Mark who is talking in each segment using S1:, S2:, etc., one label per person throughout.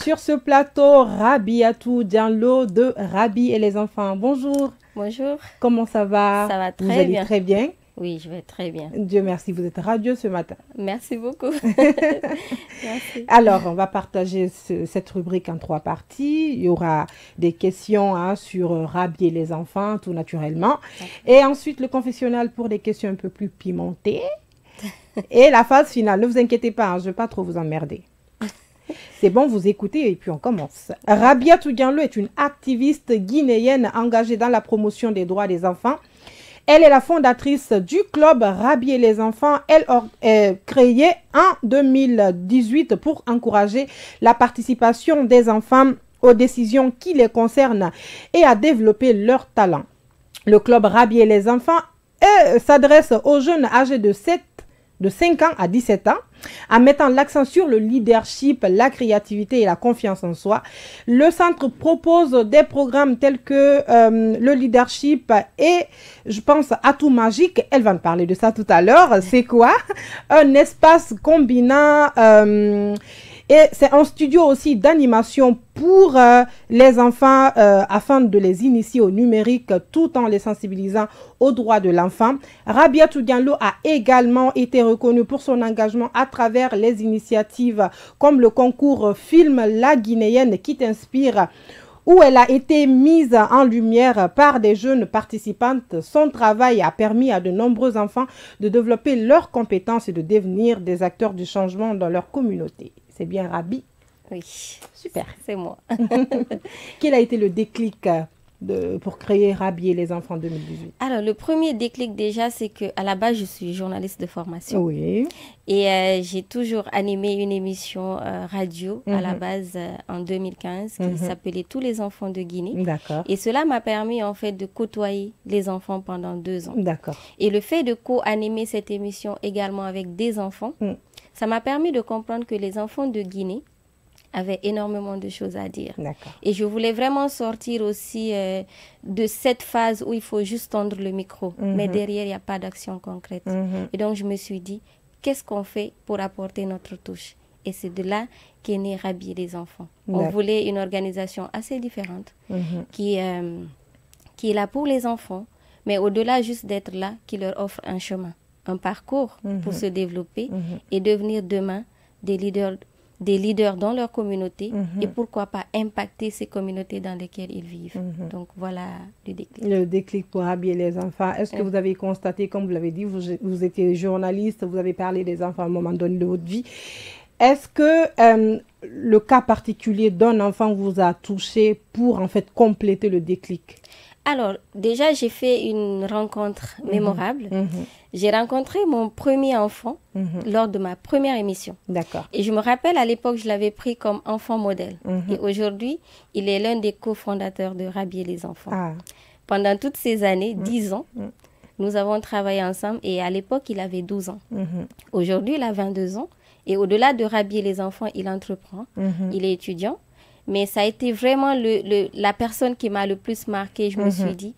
S1: Sur ce plateau, Rabiatou Diallo de Rabi et les enfants. Bonjour.
S2: Bonjour.
S1: Comment ça va?
S2: Ça va très
S1: bien. Vous
S2: bien.
S1: allez très bien?
S2: Oui, je vais très bien.
S1: Dieu merci, vous êtes radieux ce matin.
S2: Merci beaucoup.
S1: Merci. Alors, on va partager cette rubrique en 3 parties. Il y aura des questions sur Rabi et les enfants, tout naturellement. Et ensuite, le confessionnal pour des questions un peu plus pimentées. Et la phase finale, ne vous inquiétez pas, je ne vais pas trop vous emmerder. C'est bon, vous écoutez et puis on commence. Rabiatou Diallo est une activiste guinéenne engagée dans la promotion des droits des enfants. Elle est la fondatrice du club Rabi et les enfants. Elle est créée en 2018 pour encourager la participation des enfants aux décisions qui les concernent et à développer leurs talents. Le club Rabi et les enfants s'adresse aux jeunes âgés de 5 ans à 17 ans, en mettant l'accent sur le leadership, la créativité et la confiance en soi. Le centre propose des programmes tels que le leadership et, je pense, Atout Magique. Elle va me parler de ça tout à l'heure. C'est quoi? Un espace combinant... et c'est un studio aussi d'animation pour les enfants afin de les initier au numérique tout en les sensibilisant aux droits de l'enfant. Rabiatou Diallo a également été reconnue pour son engagement à travers les initiatives comme le concours Film La Guinéenne qui t'inspire, où elle a été mise en lumière par des jeunes participantes. Son travail a permis à de nombreux enfants de développer leurs compétences et de devenir des acteurs du changement dans leur communauté. C'est bien Rabi?
S2: Oui.
S1: Super.
S2: C'est moi.
S1: Quel a été le déclic pour créer Rabi et les enfants en 2018?
S2: Alors, le premier déclic déjà, c'est qu'à la base, je suis journaliste de formation.
S1: Oui.
S2: Et j'ai toujours animé une émission radio à la base en 2015 qui s'appelait Tous les enfants de Guinée.
S1: D'accord.
S2: Et cela m'a permis en fait de côtoyer les enfants pendant 2 ans.
S1: D'accord.
S2: Et le fait de co-animer cette émission également avec des enfants, ça m'a permis de comprendre que les enfants de Guinée avaient énormément de choses à dire. Et je voulais vraiment sortir aussi de cette phase où il faut juste tendre le micro, mais derrière, il n'y a pas d'action concrète. Et donc, je me suis dit, qu'est-ce qu'on fait pour apporter notre touche? Et c'est de là qu'est né Rabi et les enfants. On voulait une organisation assez différente qui est là pour les enfants, mais au-delà juste d'être là, qui leur offre un chemin, un parcours pour se développer et devenir demain des leaders dans leur communauté et pourquoi pas impacter ces communautés dans lesquelles ils vivent. Donc voilà le déclic.
S1: Le déclic pour Rabi et les enfants. Est-ce que vous avez constaté, comme vous l'avez dit, vous étiez journaliste, vous avez parlé des enfants à un moment donné de votre vie. Est-ce que le cas particulier d'un enfant vous a touché pour en fait compléter le déclic?
S2: Alors, déjà, j'ai fait une rencontre mémorable. J'ai rencontré mon premier enfant lors de ma première émission.
S1: D'accord.
S2: Et je me rappelle, à l'époque, je l'avais pris comme enfant modèle. Et aujourd'hui, il est l'un des cofondateurs de Rabi et les enfants. Pendant toutes ces années, 10 ans, nous avons travaillé ensemble. Et à l'époque, il avait 12 ans. Aujourd'hui, il a 22 ans. Et au-delà de Rabi et les enfants, il entreprend. Il est étudiant. Mais ça a été vraiment la personne qui m'a le plus marquée. Je me suis dit,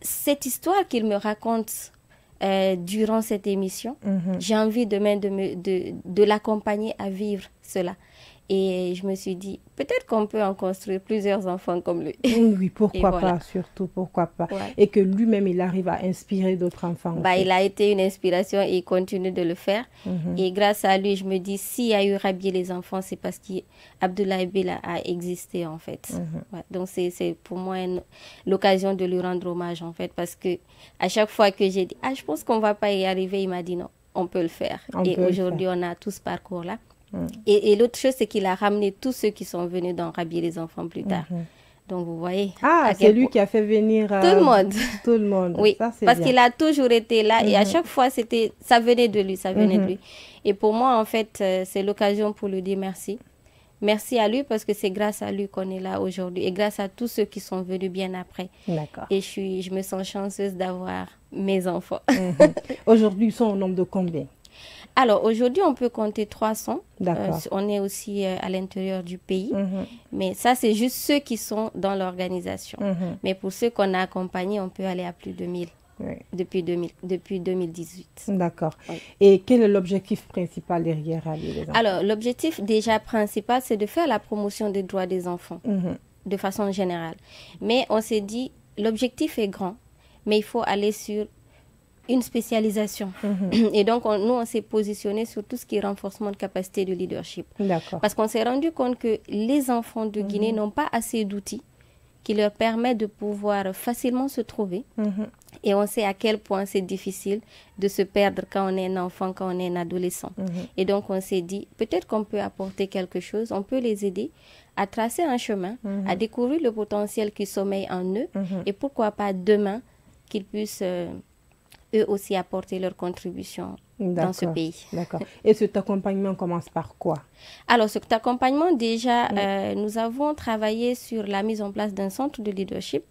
S2: cette histoire qu'il me raconte durant cette émission, j'ai envie demain de l'accompagner à vivre cela. Et je me suis dit, peut-être qu'on peut en construire plusieurs enfants comme lui.
S1: Oui, pourquoi pas, surtout, pourquoi pas. Et que lui-même, il arrive à inspirer d'autres enfants.
S2: Il a été une inspiration et il continue de le faire. Et grâce à lui, je me dis, s'il y a eu Rabi et les enfants, c'est parce qu'Abdoulaye Bella a existé, en fait. Donc, c'est pour moi l'occasion de lui rendre hommage, en fait, parce que à chaque fois que j'ai dit, je pense qu'on ne va pas y arriver, il m'a dit non, on peut le faire. Et aujourd'hui, on a tout ce parcours-là. Et l'autre chose, c'est qu'il a ramené tous ceux qui sont venus dans Rabi et les enfants plus tard. Donc, vous voyez.
S1: C'est lui qui a fait venir
S2: tout le monde.
S1: Tout le monde.
S2: Oui, parce qu'il a toujours été là et à chaque fois, ça venait de lui, ça venait de lui. Et pour moi, en fait, c'est l'occasion pour lui dire merci. Merci à lui parce que c'est grâce à lui qu'on est là aujourd'hui et grâce à tous ceux qui sont venus bien après.
S1: D'accord.
S2: Et je me sens chanceuse d'avoir mes enfants.
S1: Aujourd'hui, ils sont au nombre de combien?
S2: Alors, aujourd'hui, on peut compter 300.
S1: D'accord.
S2: On est aussi à l'intérieur du pays. Mais ça, c'est juste ceux qui sont dans l'organisation. Mais pour ceux qu'on a accompagnés, on peut aller à plus de 1000. depuis 2018.
S1: D'accord. Oui. Et quel est l'objectif principal derrière Rhabiller les enfants?
S2: Alors, l'objectif déjà principal, c'est de faire la promotion des droits des enfants, de façon générale. Mais on s'est dit, l'objectif est grand, mais il faut aller sur une spécialisation. Et donc, nous, on s'est positionné sur tout ce qui est renforcement de capacité de leadership. Parce qu'on s'est rendu compte que les enfants de Guinée n'ont pas assez d'outils qui leur permettent de pouvoir facilement se trouver. Et on sait à quel point c'est difficile de se perdre quand on est un enfant, quand on est un adolescent. Et donc, on s'est dit, peut-être qu'on peut apporter quelque chose, on peut les aider à tracer un chemin, à découvrir le potentiel qui sommeille en eux, et pourquoi pas demain qu'ils puissent eux aussi apporter leur contribution dans ce pays.
S1: D'accord. Et cet accompagnement commence par quoi?
S2: Alors, cet accompagnement, déjà, nous avons travaillé sur la mise en place d'un centre de leadership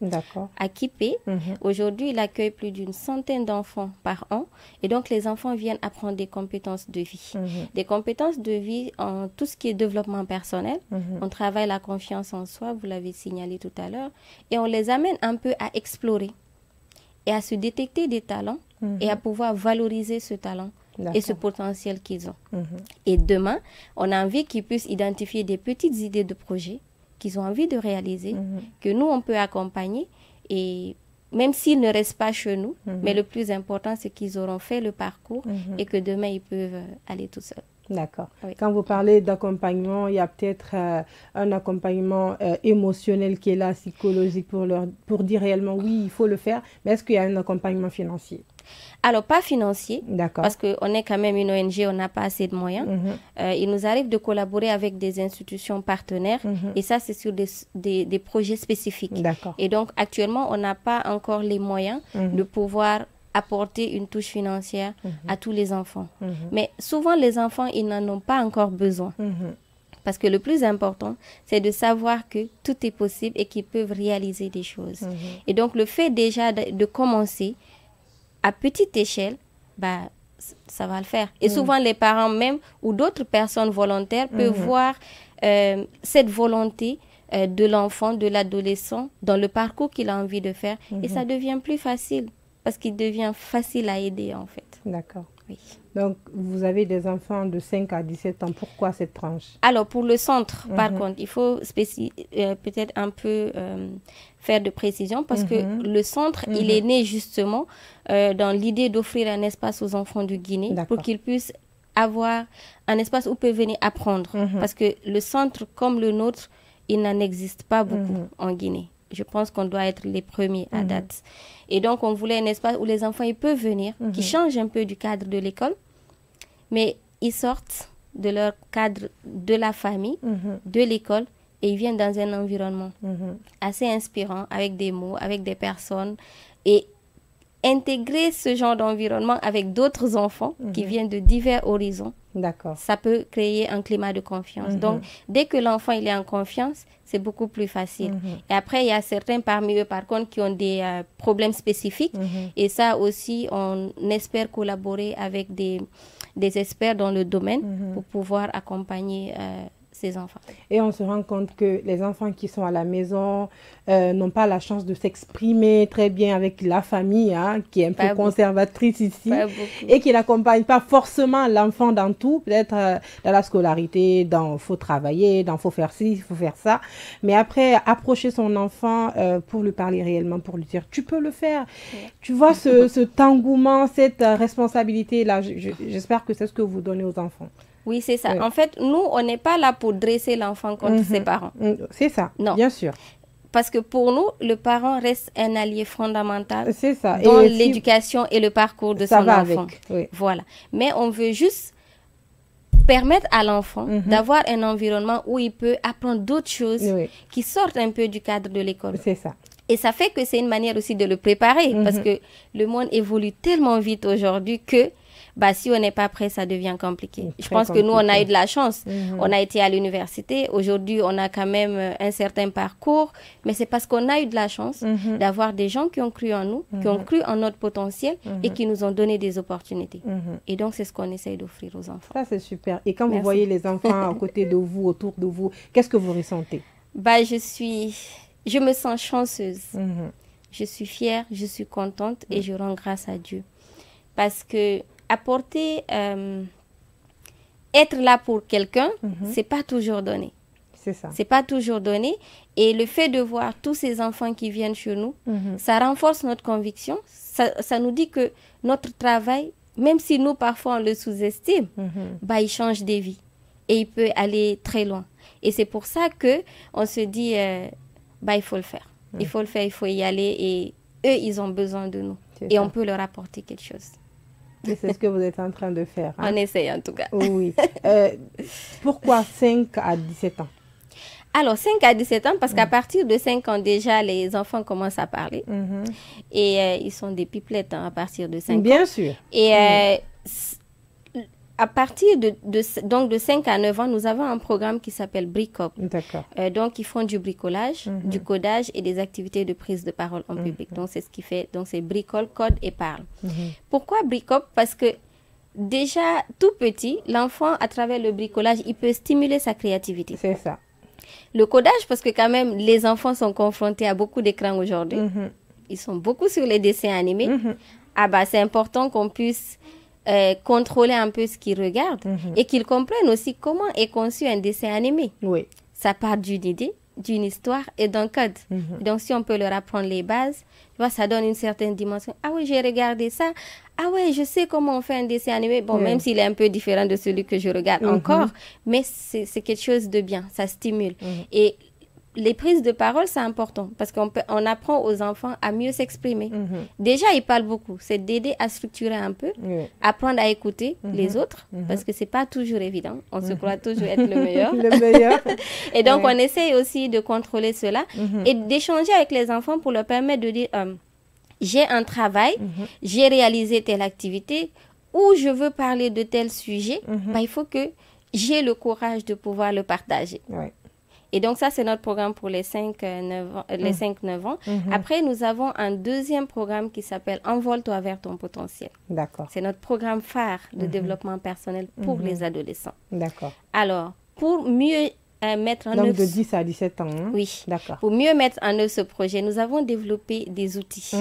S2: à Kipé. Aujourd'hui, il accueille plus d'une centaine d'enfants par an. Et donc, les enfants viennent apprendre des compétences de vie. Des compétences de vie en tout ce qui est développement personnel. On travaille la confiance en soi, vous l'avez signalé tout à l'heure. Et on les amène un peu à explorer et à se détecter des talents et à pouvoir valoriser ce talent et ce potentiel qu'ils ont. Et demain, on a envie qu'ils puissent identifier des petites idées de projets qu'ils ont envie de réaliser, que nous, on peut accompagner. Et même s'ils ne restent pas chez nous, mais le plus important, c'est qu'ils auront fait le parcours et que demain, ils peuvent aller tout seuls.
S1: D'accord. Oui. Quand vous parlez d'accompagnement, il y a peut-être un accompagnement émotionnel qui est là, psychologique, pour dire réellement oui, il faut le faire. Mais est-ce qu'il y a un accompagnement financier?
S2: Alors, pas financier, parce qu'on est quand même une ONG, on n'a pas assez de moyens. Il nous arrive de collaborer avec des institutions partenaires et ça, c'est sur des projets spécifiques. Et donc, actuellement, on n'a pas encore les moyens de pouvoir apporter une touche financière à tous les enfants. Mais souvent, les enfants, ils n'en ont pas encore besoin. Parce que le plus important, c'est de savoir que tout est possible et qu'ils peuvent réaliser des choses. Et donc, le fait déjà de commencer à petite échelle, ça va le faire. Et souvent, les parents même ou d'autres personnes volontaires peuvent voir cette volonté de l'enfant, de l'adolescent, dans le parcours qu'il a envie de faire. Et ça devient plus facile. Parce qu'il devient facile à aider, en fait.
S1: D'accord.
S2: Oui.
S1: Donc, vous avez des enfants de 5 à 17 ans. Pourquoi cette tranche?
S2: Alors, pour le centre, par contre, il faut peut-être un peu faire de précision parce que le centre, il est né justement dans l'idée d'offrir un espace aux enfants de Guinée pour qu'ils puissent avoir un espace où ils peuvent venir apprendre. Parce que le centre, comme le nôtre, il n'en existe pas beaucoup en Guinée. Je pense qu'on doit être les premiers à date. Et donc, on voulait un espace où les enfants ils peuvent venir, qui change un peu du cadre de l'école, mais ils sortent de leur cadre de la famille, de l'école, et ils viennent dans un environnement assez inspirant, avec des mots, avec des personnes, et intégrer ce genre d'environnement avec d'autres enfants qui viennent de divers horizons. Ça peut créer un climat de confiance. Donc, dès que l'enfant il est en confiance, c'est beaucoup plus facile. Et après, il y a certains parmi eux, par contre, qui ont des problèmes spécifiques. Et ça aussi, on espère collaborer avec des experts dans le domaine pour pouvoir accompagner ces enfants.
S1: Et on se rend compte que les enfants qui sont à la maison n'ont pas la chance de s'exprimer très bien avec la famille, qui est un peu conservatrice ici, et qui n'accompagne pas forcément l'enfant dans tout, peut-être dans la scolarité, dans faut travailler, dans faut faire ci, faut faire ça. Mais après, approcher son enfant pour lui parler réellement, pour lui dire, tu peux le faire. Tu vois cet engouement, cette responsabilité-là, j'espère que c'est ce que vous donnez aux enfants.
S2: Oui, c'est ça. En fait, nous, on n'est pas là pour dresser l'enfant contre ses parents.
S1: C'est ça,
S2: non.
S1: Bien sûr.
S2: Parce que pour nous, le parent reste un allié fondamental
S1: ça.
S2: dans l'éducation et le parcours de son enfant. Voilà. Mais on veut juste permettre à l'enfant d'avoir un environnement où il peut apprendre d'autres choses qui sortent un peu du cadre de l'école.
S1: C'est ça.
S2: Et ça fait que c'est une manière aussi de le préparer parce que le monde évolue tellement vite aujourd'hui que si on n'est pas prêt, ça devient compliqué. Je pense que nous, on a eu de la chance. On a été à l'université. Aujourd'hui, on a quand même un certain parcours. Mais c'est parce qu'on a eu de la chance d'avoir des gens qui ont cru en nous, qui ont cru en notre potentiel et qui nous ont donné des opportunités. Et donc, c'est ce qu'on essaye d'offrir aux enfants.
S1: Ça, c'est super. Et quand vous voyez les enfants à côté de vous, autour de vous, qu'est-ce que vous ressentez?
S2: Je me sens chanceuse. je suis fière, je suis contente et je rends grâce à Dieu. Parce que apporter, être là pour quelqu'un, c'est pas toujours donné.
S1: C'est ça.
S2: C'est pas toujours donné. Et le fait de voir tous ces enfants qui viennent chez nous, ça renforce notre conviction. Ça nous dit que notre travail, même si nous, parfois, on le sous-estime, il change des vies. Et il peut aller très loin. Et c'est pour ça qu'on se dit, il faut le faire. Il faut le faire, il faut y aller. Et eux, ils ont besoin de nous. Et on peut leur apporter quelque chose.
S1: Et c'est ce que vous êtes en train de faire.
S2: On essaye, en tout cas.
S1: Oui. Pourquoi 5 à 17 ans?
S2: Alors, 5 à 17 ans, parce qu'à partir de 5 ans, déjà, les enfants commencent à parler. Et ils sont des pipelettes à partir de 5 ans.
S1: Bien sûr.
S2: Et à partir donc de 5 à 9 ans, nous avons un programme qui s'appelle Bricop.
S1: D'accord.
S2: Donc, ils font du bricolage, du codage et des activités de prise de parole en public. Donc, c'est ce qui fait. Donc, c'est bricole, code et parle. Pourquoi Bricop? Parce que déjà, tout petit, l'enfant, à travers le bricolage, il peut stimuler sa créativité.
S1: C'est ça.
S2: Le codage, parce que quand même, les enfants sont confrontés à beaucoup d'écrans aujourd'hui. Ils sont beaucoup sur les dessins animés. C'est important qu'on puisse contrôler un peu ce qu'ils regardent et qu'ils comprennent aussi comment est conçu un dessin animé.
S1: Oui.
S2: Ça part d'une idée, d'une histoire et d'un code. Donc, si on peut leur apprendre les bases, tu vois, ça donne une certaine dimension. Ah oui, j'ai regardé ça. Ah ouais, je sais comment on fait un dessin animé. Bon, même s'il est un peu différent de celui que je regarde encore, mais c'est quelque chose de bien. Ça stimule. Et les prises de parole, c'est important parce qu'on apprend aux enfants à mieux s'exprimer. Déjà, ils parlent beaucoup. C'est d'aider à structurer un peu, apprendre à écouter les autres parce que c'est pas toujours évident. On se croit toujours être le meilleur.
S1: Le meilleur.
S2: Et donc, on essaye aussi de contrôler cela et d'échanger avec les enfants pour leur permettre de dire j'ai un travail, j'ai réalisé telle activité ou je veux parler de tel sujet. Il faut que j'ai le courage de pouvoir le partager. Et donc, ça, c'est notre programme pour les 5-9 ans. Après, nous avons un deuxième programme qui s'appelle « Envole-toi vers ton potentiel ».
S1: D'accord.
S2: C'est notre programme phare de développement personnel pour les adolescents.
S1: D'accord.
S2: Alors, pour mieux mettre en
S1: œuvre...
S2: Donc,
S1: de 10 à 17 ans. Hein?
S2: Oui.
S1: D'accord.
S2: Pour mieux mettre en œuvre ce projet, nous avons développé des outils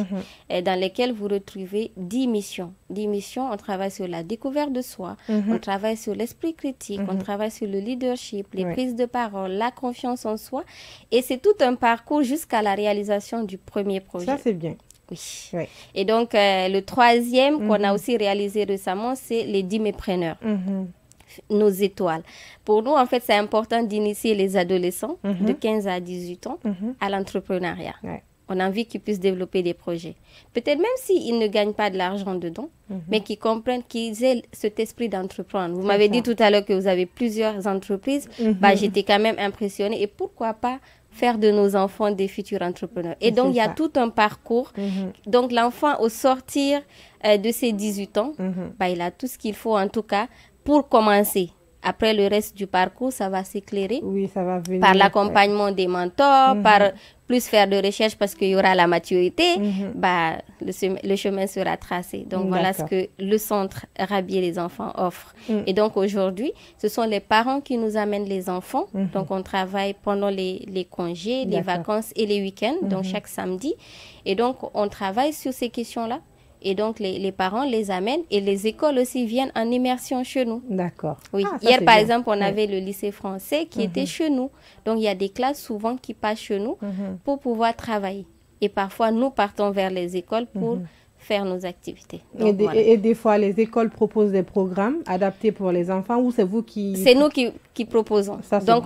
S2: dans lesquels vous retrouvez 10 missions. 10 missions, on travaille sur la découverte de soi, on travaille sur l'esprit critique, on travaille sur le leadership, les prises de parole, la confiance en soi. Et c'est tout un parcours jusqu'à la réalisation du premier projet.
S1: Ça, c'est bien.
S2: Oui. Et donc, le troisième qu'on a aussi réalisé récemment, c'est les 10 mépreneurs. Nos étoiles. Pour nous, en fait, c'est important d'initier les adolescents de 15 à 18 ans à l'entrepreneuriat. On a envie qu'ils puissent développer des projets. Peut-être même s'ils ne gagnent pas de l'argent dedans, mais qu'ils comprennent qu'ils aient cet esprit d'entreprendre. Vous m'avez dit tout à l'heure que vous avez plusieurs entreprises. J'étais quand même impressionnée. Et pourquoi pas faire de nos enfants des futurs entrepreneurs. Et donc, il y a tout un parcours. Donc, l'enfant, au sortir de ses 18 ans, il a tout ce qu'il faut, en tout cas, pour commencer. Après le reste du parcours, ça va s'éclairer.
S1: Oui, ça va venir.
S2: Par l'accompagnement des mentors, par plus faire de recherche parce qu'il y aura la maturité, le chemin sera tracé. Donc, voilà ce que le centre Rabier les enfants offre. Et donc, aujourd'hui, ce sont les parents qui nous amènent les enfants. Donc, on travaille pendant les congés, les vacances et les week-ends, donc chaque samedi. Et donc, on travaille sur ces questions-là. Et donc, les parents les amènent et les écoles aussi viennent en immersion chez nous.
S1: D'accord.
S2: Oui. Hier, par exemple, on avait le lycée français qui était chez nous. Donc, il y a des classes souvent qui passent chez nous pour pouvoir travailler. Et parfois, nous partons vers les écoles pour faire nos activités. Donc,
S1: et des fois, les écoles proposent des programmes adaptés pour les enfants ou c'est vous qui...
S2: C'est nous qui proposons. Ça, donc,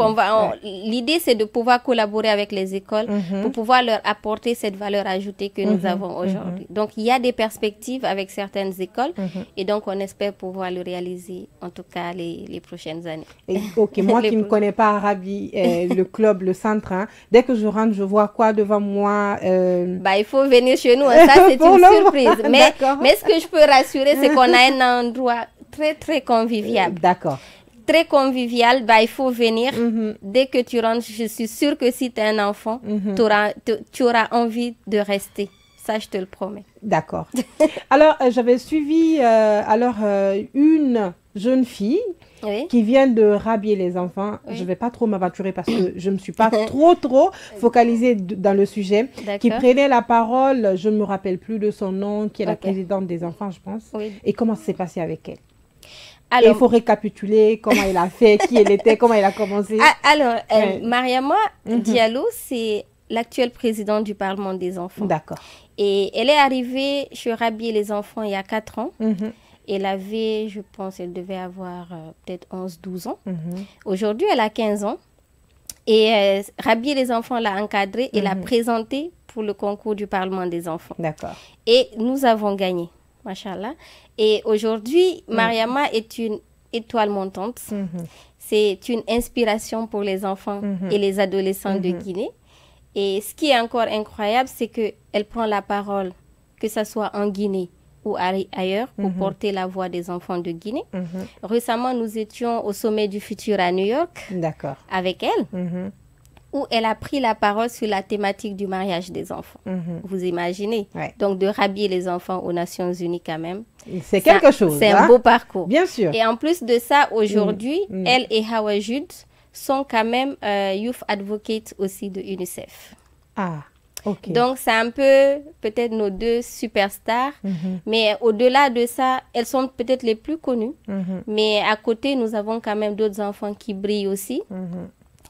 S2: l'idée, c'est de pouvoir collaborer avec les écoles pour pouvoir leur apporter cette valeur ajoutée que nous avons aujourd'hui. Donc, il y a des perspectives avec certaines écoles et donc, on espère pouvoir le réaliser, en tout cas, les prochaines années.
S1: Ok, moi qui ne connais pas Rabi, le club, le centre, dès que je rentre, je vois quoi devant moi
S2: il faut venir chez nous. Ça, c'est une surprise. Mais ce que je peux rassurer, c'est qu'on a un endroit très, très convivial.
S1: D'accord.
S2: Très convivial, il faut venir. Dès que tu rentres, je suis sûre que si tu es un enfant, tu auras envie de rester. Ça, je te le promets.
S1: D'accord. Alors, j'avais suivi une jeunes filles qui viennent de rhabiller les enfants. Je ne vais pas trop m'aventurer parce que je ne me suis pas trop focalisée dans le sujet. Qui prenait la parole, je ne me rappelle plus de son nom, qui est la présidente des enfants, je pense. Et comment ça s'est passé avec elle? Alors, il faut récapituler comment elle a fait, qui elle était, comment elle a commencé.
S2: Alors, Mariama Diallo, c'est l'actuelle présidente du Parlement des enfants.
S1: D'accord.
S2: Et elle est arrivée chez Rhabiller les enfants il y a 4 ans. Elle avait, je pense, elle devait avoir peut-être 11-12 ans. Aujourd'hui, elle a 15 ans. Et Rhabiller les enfants l'a encadrée et l'a présentée pour le concours du Parlement des enfants.
S1: D'accord.
S2: Et nous avons gagné, machallah. Et aujourd'hui, Mariama est une étoile montante. C'est une inspiration pour les enfants et les adolescents de Guinée. Et ce qui est encore incroyable, c'est qu'elle prend la parole, que ce soit en Guinée ou ailleurs, pour porter la voix des enfants de Guinée. Récemment, nous étions au Sommet du Futur à New York avec elle, où elle a pris la parole sur la thématique du mariage des enfants. Vous imaginez? Donc, de rhabiller les enfants aux Nations Unies quand même.
S1: C'est quelque chose.
S2: C'est un beau parcours.
S1: Bien sûr.
S2: Et en plus de ça, aujourd'hui, elle et Hawa Jude sont quand même Youth Advocates aussi de UNICEF.
S1: Ah, ok.
S2: Donc, c'est un peu peut-être nos 2 superstars. Mais au-delà de ça, elles sont peut-être les plus connues. Mais à côté, nous avons quand même d'autres enfants qui brillent aussi,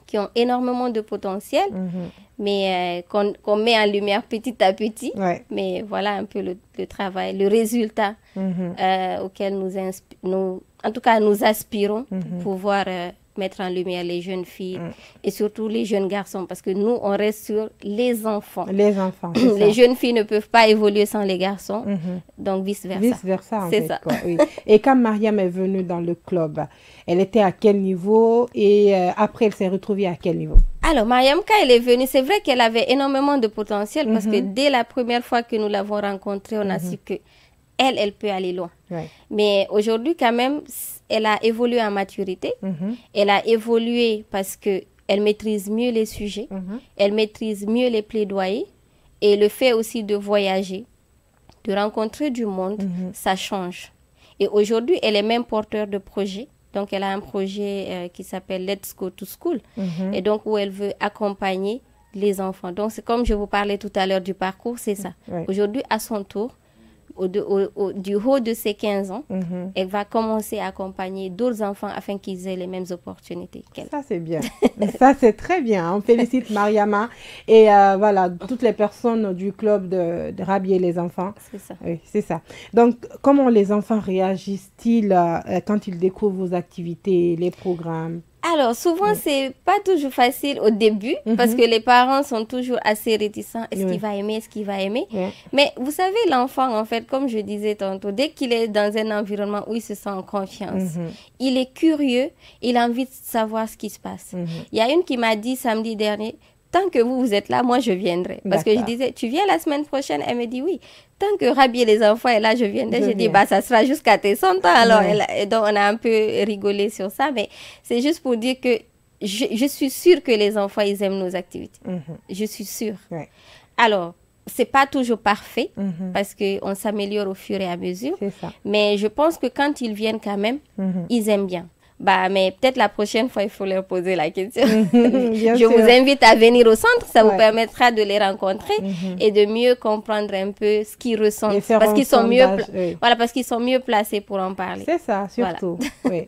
S2: qui ont énormément de potentiel, mais qu'on met en lumière petit à petit. Mais voilà un peu le travail, le résultat auquel en tout cas, nous aspirons pouvoir mettre en lumière les jeunes filles et surtout les jeunes garçons, parce que nous, on reste sur les enfants.
S1: Les enfants,
S2: les jeunes filles ne peuvent pas évoluer sans les garçons, donc vice-versa.
S1: Vice-versa,
S2: c'est ça.
S1: Quoi, oui. Et quand Mariam est venue dans le club, elle était à quel niveau et après, elle s'est retrouvée à quel niveau?
S2: Alors, Mariam, quand elle est venue, c'est vrai qu'elle avait énormément de potentiel parce que dès la première fois que nous l'avons rencontrée, on a su que elle peut aller loin. Mais aujourd'hui, quand même, elle a évolué en maturité. Elle a évolué parce qu'elle maîtrise mieux les sujets. Elle maîtrise mieux les plaidoyers. Et le fait aussi de voyager, de rencontrer du monde, ça change. Et aujourd'hui, elle est même porteur de projets. Donc, elle a un projet qui s'appelle Let's Go to School. Et donc, où elle veut accompagner les enfants. Donc, c'est comme je vous parlais tout à l'heure du parcours, c'est ça. Aujourd'hui, à son tour, du haut de ses 15 ans, elle va commencer à accompagner d'autres enfants afin qu'ils aient les mêmes opportunités qu'elle.
S1: Ça, c'est bien. Ça, c'est très bien. On félicite Mariama et voilà, toutes les personnes du club de rhabiller les enfants.
S2: C'est ça.
S1: Oui, c'est ça. Donc, comment les enfants réagissent-ils quand ils découvrent vos activités, les programmes?
S2: Alors, souvent, c'est pas toujours facile au début parce que les parents sont toujours assez réticents. Est-ce qu'il va aimer? Est-ce qu'il va aimer? Mais vous savez, l'enfant, en fait, comme je disais tantôt, dès qu'il est dans un environnement où il se sent en confiance, il est curieux, il a envie de savoir ce qui se passe. Il y a une qui m'a dit samedi dernier, tant que vous êtes là, moi, je viendrai. Parce que je disais, tu viens la semaine prochaine? Elle me dit oui. Tant que rhabiller les enfants est là, je viendrai. Je dis, ça sera jusqu'à tes 100 ans. Alors, donc, on a un peu rigolé sur ça. Mais c'est juste pour dire que je suis sûre que les enfants, ils aiment nos activités. Je suis sûre. Alors, c'est pas toujours parfait parce qu'on s'améliore au fur et à mesure.
S1: C'est ça.
S2: Mais je pense que quand ils viennent quand même, ils aiment bien. Mais peut-être la prochaine fois, il faut leur poser la question. Je vous invite à venir au centre. Ça vous permettra de les rencontrer et de mieux comprendre un peu ce qu'ils ressentent. Parce qu'ils sont parce qu'ils sont mieux placés pour en parler.
S1: C'est ça, surtout. Oui.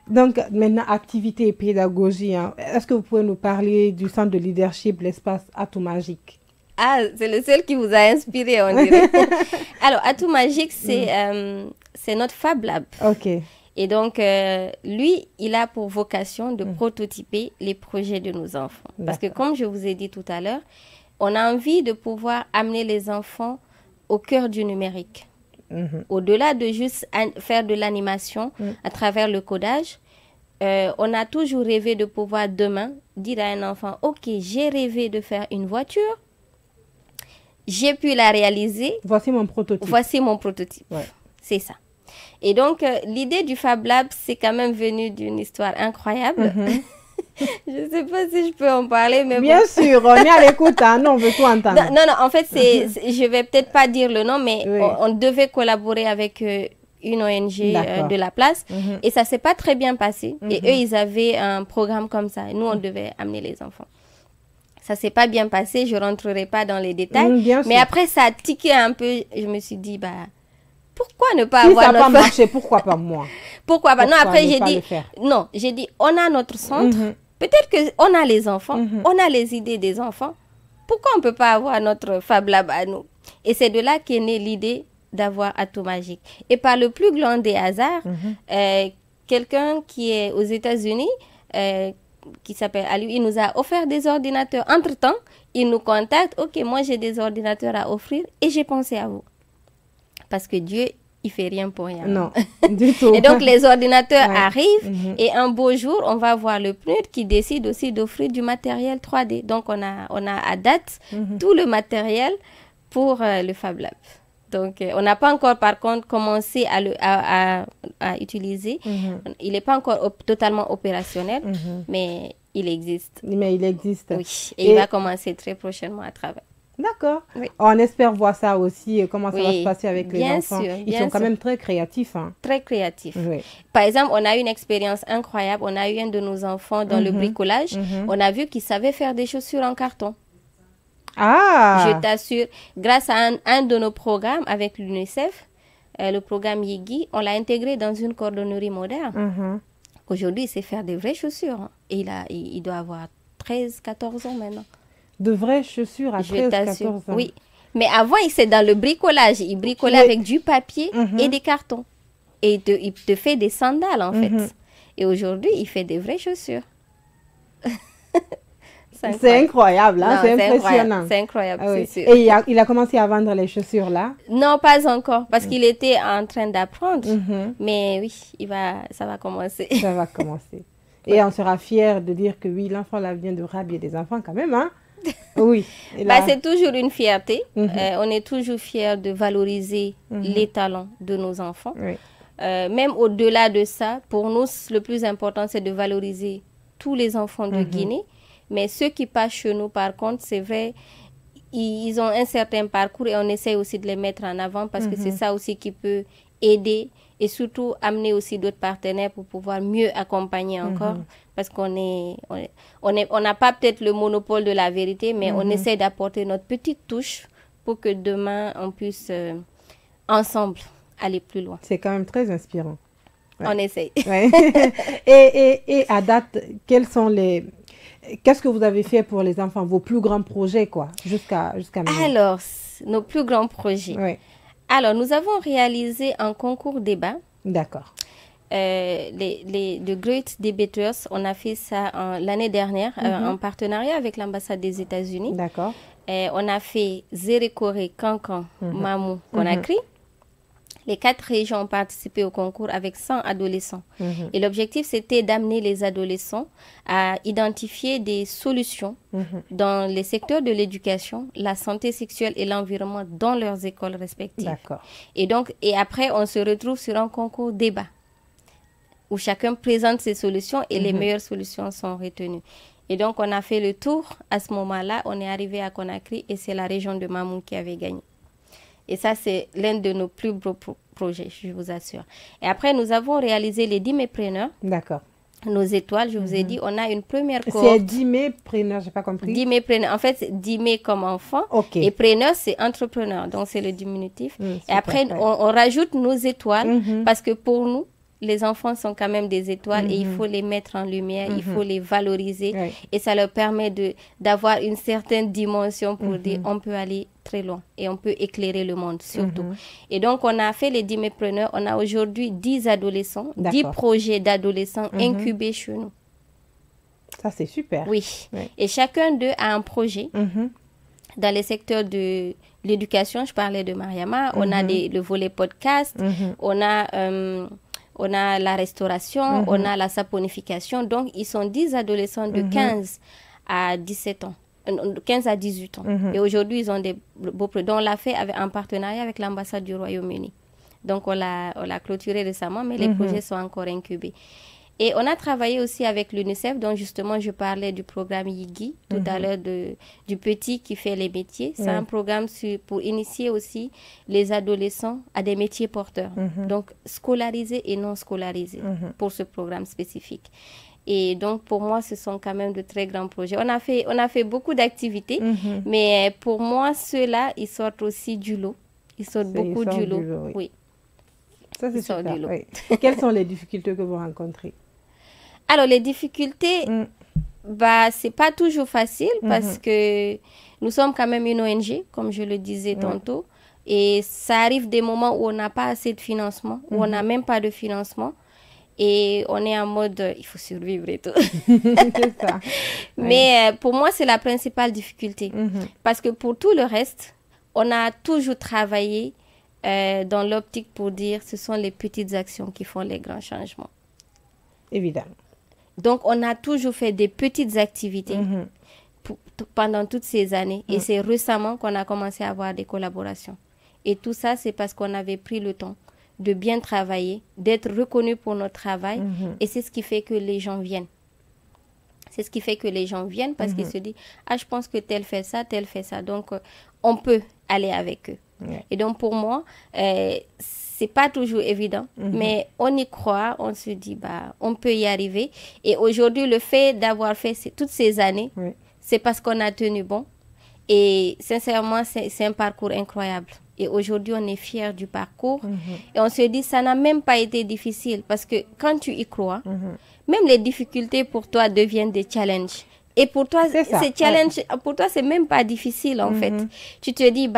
S1: Donc, maintenant, activité et pédagogie. Est-ce que vous pouvez nous parler du centre de leadership, l'espace Atout Magique?
S2: Ah, c'est le seul qui vous a inspiré, on dirait. Alors, Atout Magique, c'est notre Fab Lab.
S1: OK.
S2: Et donc, lui, il a pour vocation de prototyper les projets de nos enfants. Parce que comme je vous ai dit tout à l'heure, on a envie de pouvoir amener les enfants au cœur du numérique. Au-delà de juste faire de l'animation à travers le codage, on a toujours rêvé de pouvoir demain dire à un enfant, OK, j'ai rêvé de faire une voiture, j'ai pu la réaliser.
S1: Voici mon prototype.
S2: Voici mon prototype. C'est ça. Et donc, l'idée du Fab Lab, c'est quand même venu d'une histoire incroyable. Je ne sais pas si je peux en parler, mais
S1: bien sûr, on est à l'écoute, non, on veut tout entendre.
S2: Non, en fait, je ne vais peut-être pas dire le nom, mais on devait collaborer avec une ONG de la place. Et ça ne s'est pas très bien passé. Et eux, ils avaient un programme comme ça. Et nous, on devait amener les enfants. Ça ne s'est pas bien passé. Je ne rentrerai pas dans les détails. Mais après, ça a tiqué un peu. Je me suis dit, pourquoi ne pas avoir
S1: ça n'a pas marché, pourquoi pas moi?
S2: Pourquoi pas? Non, après, j'ai dit, on a notre centre. Peut-être qu'on a les enfants. On a les idées des enfants. Pourquoi on ne peut pas avoir notre Fab Lab à nous? Et c'est de là qu'est née l'idée d'avoir Atout Magique. Et par le plus grand des hasards, quelqu'un qui est aux États-Unis, qui s'appelle Ali, il nous a offert des ordinateurs. Entre-temps, il nous contacte. Ok, moi j'ai des ordinateurs à offrir et j'ai pensé à vous. Parce que Dieu, il fait rien pour rien.
S1: Non, du tout.
S2: Et donc les ordinateurs arrivent et un beau jour, on va voir le PNUD qui décide aussi d'offrir du matériel 3D. Donc on a à date tout le matériel pour le Fab Lab. Donc, on n'a pas encore, par contre, commencé à utiliser. Il n'est pas encore totalement opérationnel, mais il existe.
S1: Mais il existe.
S2: Oui, et il va commencer très prochainement à travailler.
S1: D'accord. Oui. On espère voir ça aussi, comment ça va se passer avec les enfants. Ils sont quand même très créatifs.
S2: Très créatifs. Oui. Par exemple, on a eu une expérience incroyable. On a eu un de nos enfants dans le bricolage. On a vu qu'il savait faire des chaussures en carton.
S1: Ah!
S2: Je t'assure, grâce à un de nos programmes avec l'UNICEF, le programme Yigi, on l'a intégré dans une cordonnerie moderne. Aujourd'hui, il sait faire des vraies chaussures. Et il doit avoir 13-14 ans maintenant.
S1: De vraies chaussures à 13-14 ans?
S2: Oui. Mais avant, il était dans le bricolage. Il bricolait avec du papier et des cartons. Et il te fait des sandales, en fait. Et aujourd'hui, il fait des vraies chaussures.
S1: C'est incroyable, hein? C'est impressionnant.
S2: C'est incroyable,
S1: oui.
S2: c'est sûr.
S1: Et il a commencé à vendre les chaussures là?
S2: Non, pas encore, parce qu'il était en train d'apprendre. Mais oui, ça va commencer.
S1: Ça va commencer. Et on sera fiers de dire que oui, l'enfant là vient de Rabier des enfants quand même, hein? Oui.
S2: C'est toujours une fierté. On est toujours fiers de valoriser les talents de nos enfants. Oui. Même au-delà de ça, pour nous, le plus important, c'est de valoriser tous les enfants de Guinée. Mais ceux qui passent chez nous, par contre, c'est vrai, ils ont un certain parcours et on essaie aussi de les mettre en avant parce que c'est ça aussi qui peut aider et surtout amener aussi d'autres partenaires pour pouvoir mieux accompagner encore. Parce qu'on n'a pas peut-être le monopole de la vérité, mais on essaie d'apporter notre petite touche pour que demain, on puisse ensemble aller plus loin.
S1: C'est quand même très inspirant.
S2: Ouais. On essaie.
S1: Ouais. et à date, qu'est-ce que vous avez fait pour les enfants, vos plus grands projets, quoi, jusqu'à maintenant?
S2: Alors, nos plus grands projets. Oui. Alors, nous avons réalisé un concours débat. D'accord. The Great Debaters, on a fait ça l'année dernière en partenariat avec l'ambassade des États-Unis. D'accord. On a fait Zérékoré, Kankan, Mamou, Conakry. Les 4 régions ont participé au concours avec 100 adolescents. Et l'objectif, c'était d'amener les adolescents à identifier des solutions dans les secteurs de l'éducation, la santé sexuelle et l'environnement dans leurs écoles respectives. D'accord. Et après, on se retrouve sur un concours débat où chacun présente ses solutions et les meilleures solutions sont retenues. Et donc, on a fait le tour. À ce moment-là, on est arrivé à Conakry et c'est la région de Mamou qui avait gagné. Et ça, c'est l'un de nos plus beaux projets, je vous assure. Et après, nous avons réalisé les 10 Mépreneurs. D'accord. Nos étoiles, je vous ai dit, on a une première cohorte.
S1: C'est 10 Mépreneurs, je n'ai pas compris.
S2: 10 Mépreneurs. En fait, c'est 10 Mé comme enfant. Okay. Et preneur, c'est entrepreneur. Donc, c'est le diminutif. Et après, on rajoute nos étoiles parce que pour nous, les enfants sont quand même des étoiles et il faut les mettre en lumière, il faut les valoriser et ça leur permet d'avoir une certaine dimension pour dire on peut aller très loin et on peut éclairer le monde surtout. Et donc, on a fait les 10 Mépreneurs, on a aujourd'hui 10 adolescents, 10 projets d'adolescents incubés chez nous.
S1: Ça, c'est super.
S2: Oui. Et chacun d'eux a un projet dans les secteurs de l'éducation. Je parlais de Mariama, on a le volet podcast, on a la restauration, on a la saponification. Donc, ils sont 10 adolescents de 15 à 17 ans, 15 à 18 ans. Et aujourd'hui, ils ont des beaux projets. Donc, on l'a fait en partenariat avec l'ambassade du Royaume-Uni. Donc, on l'a clôturé récemment, mais les projets sont encore incubés. Et on a travaillé aussi avec l'UNICEF, dont justement je parlais du programme YIGI tout à l'heure, du petit qui fait les métiers. C'est un programme pour initier aussi les adolescents à des métiers porteurs. Donc scolarisés et non scolarisés pour ce programme spécifique. Et donc, pour moi, ce sont quand même de très grands projets. On a fait beaucoup d'activités, mais pour moi, ceux-là, ils sortent aussi du lot. Ils sortent beaucoup du lot. Oui.
S1: Ça, c'est super. Oui. Quelles sont les difficultés que vous rencontrez?
S2: Alors, les difficultés, c'est pas toujours facile parce que nous sommes quand même une ONG, comme je le disais tantôt. Et ça arrive des moments où on n'a pas assez de financement, où on n'a même pas de financement. Et on est en mode, il faut survivre et tout.
S1: C'est ça.
S2: Mais pour moi, c'est la principale difficulté. Parce que pour tout le reste, on a toujours travaillé dans l'optique pour dire ce sont les petites actions qui font les grands changements.
S1: Évidemment.
S2: Donc, on a toujours fait des petites activités pendant toutes ces années. Et c'est récemment qu'on a commencé à avoir des collaborations. Et tout ça, c'est parce qu'on avait pris le temps de bien travailler, d'être reconnu pour notre travail. Et c'est ce qui fait que les gens viennent. C'est ce qui fait que les gens viennent parce qu'ils se disent « Ah, je pense que tel fait ça. » Donc, on peut aller avec eux. Et donc, pour moi, c'est pas toujours évident, mais on y croit, on se dit « On peut y arriver. » Et aujourd'hui, le fait d'avoir fait toutes ces années, c'est parce qu'on a tenu bon. Et sincèrement, c'est un parcours incroyable. Et aujourd'hui, on est fiers du parcours. Et on se dit, ça n'a même pas été difficile. Parce que quand tu y crois, même les difficultés pour toi deviennent des challenges. Et pour toi, ces challenges, pour toi, c'est même pas difficile, en fait. Tu te dis,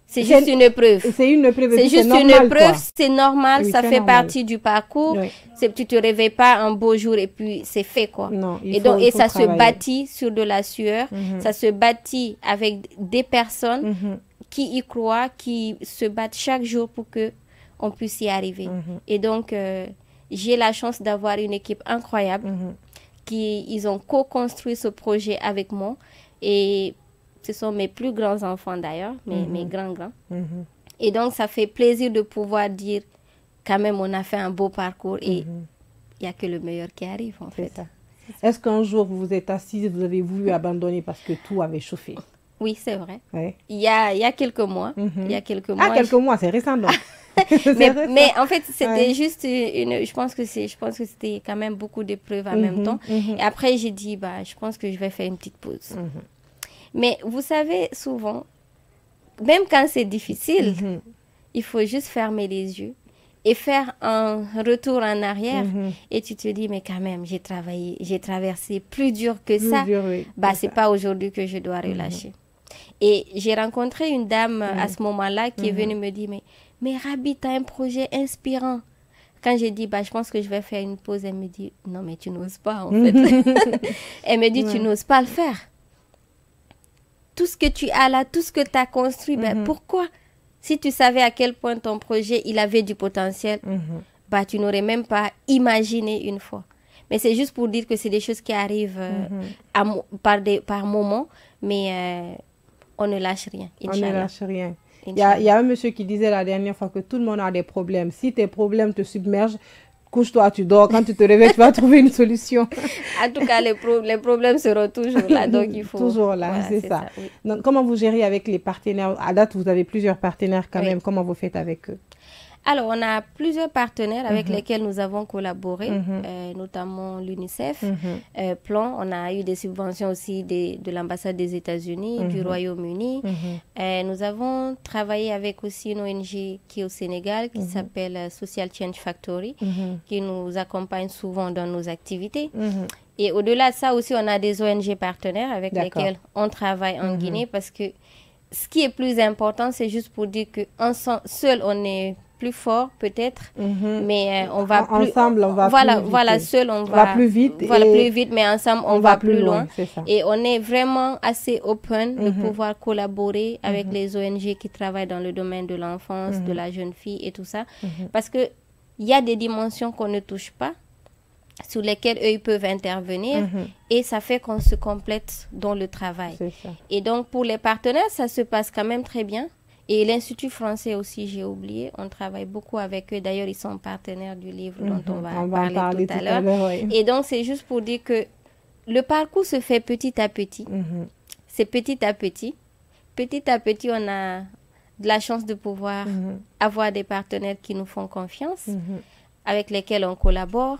S2: c'est juste une épreuve.
S1: C'est une épreuve.
S2: C'est juste une épreuve, c'est normal, ça fait partie du parcours. Tu te réveilles pas un beau jour et puis c'est fait, quoi.
S1: Non,
S2: et ça se bâtit sur de la sueur. Ça se bâtit avec des personnes qui y croient, qui se battent chaque jour pour qu'on puisse y arriver. Et donc, j'ai la chance d'avoir une équipe incroyable. Ils ont co-construit ce projet avec moi. Et ce sont mes plus grands enfants d'ailleurs, mes grands-grands. Et donc, ça fait plaisir de pouvoir dire, quand même, on a fait un beau parcours et il n'y a que le meilleur qui arrive, en fait.
S1: Est-ce qu'un jour, vous vous êtes assise, vous avez voulu abandonner parce que tout avait chauffé?
S2: Oui, c'est vrai. Il y a quelques mois.
S1: Quelques mois, c'est récent donc.
S2: mais en fait, c'était juste je pense que c'était quand même beaucoup d'épreuves en même temps. Et après, j'ai dit, je pense que je vais faire une petite pause. Mais vous savez, souvent, même quand c'est difficile, il faut juste fermer les yeux et faire un retour en arrière. Et tu te dis, mais quand même, j'ai travaillé, j'ai traversé plus dur que ça. C'est pas aujourd'hui que je dois relâcher. Et j'ai rencontré une dame à ce moment-là qui est venue me dire, mais Rabi, tu as un projet inspirant. Quand j'ai dit, je pense que je vais faire une pause, elle me dit, non, mais tu n'oses pas, en fait. Elle me dit, tu n'oses pas le faire. Tout ce que tu as là, tout ce que tu as construit, pourquoi? Si tu savais à quel point ton projet, il avait du potentiel, tu n'aurais même pas imaginé une fois. Mais c'est juste pour dire que c'est des choses qui arrivent par moments, mais on ne lâche rien.
S1: Inch'Allah. On ne lâche rien. Il y a un monsieur qui disait la dernière fois que tout le monde a des problèmes. Si tes problèmes te submergent, couche-toi, tu dors. Quand tu te réveilles, tu vas trouver une solution.
S2: En tout cas, les problèmes seront toujours là. Donc il faut...
S1: Toujours là, c'est ça. Oui. Donc, comment vous gérez avec les partenaires? À date, vous avez plusieurs partenaires quand même. Comment vous faites avec eux?
S2: Alors, on a plusieurs partenaires avec lesquels nous avons collaboré, notamment l'UNICEF, Plan. On a eu des subventions aussi de l'ambassade des États-Unis, du Royaume-Uni. Nous avons travaillé avec aussi une ONG qui est au Sénégal, qui s'appelle Social Change Factory, qui nous accompagne souvent dans nos activités. Et au-delà de ça aussi, on a des ONG partenaires avec lesquels on travaille en Guinée, parce que ce qui est plus important, c'est juste pour dire que seul, on est plus fort peut-être, mais on va plus
S1: ensemble, on va
S2: plus
S1: vite.
S2: Voilà, seul on va
S1: plus vite,
S2: plus vite, mais ensemble on va plus loin.
S1: Ça.
S2: Et on est vraiment assez open de pouvoir collaborer avec les ONG qui travaillent dans le domaine de l'enfance, de la jeune fille et tout ça, parce que il y a des dimensions qu'on ne touche pas, sur lesquelles eux ils peuvent intervenir, et ça fait qu'on se complète dans le travail. Et donc pour les partenaires, ça se passe quand même très bien. Et l'Institut français aussi, j'ai oublié, on travaille beaucoup avec eux. D'ailleurs, ils sont partenaires du livre dont on va parler tout à l'heure. Oui. Et donc, c'est juste pour dire que le parcours se fait petit à petit. C'est petit à petit. Petit à petit, on a de la chance de pouvoir avoir des partenaires qui nous font confiance, avec lesquels on collabore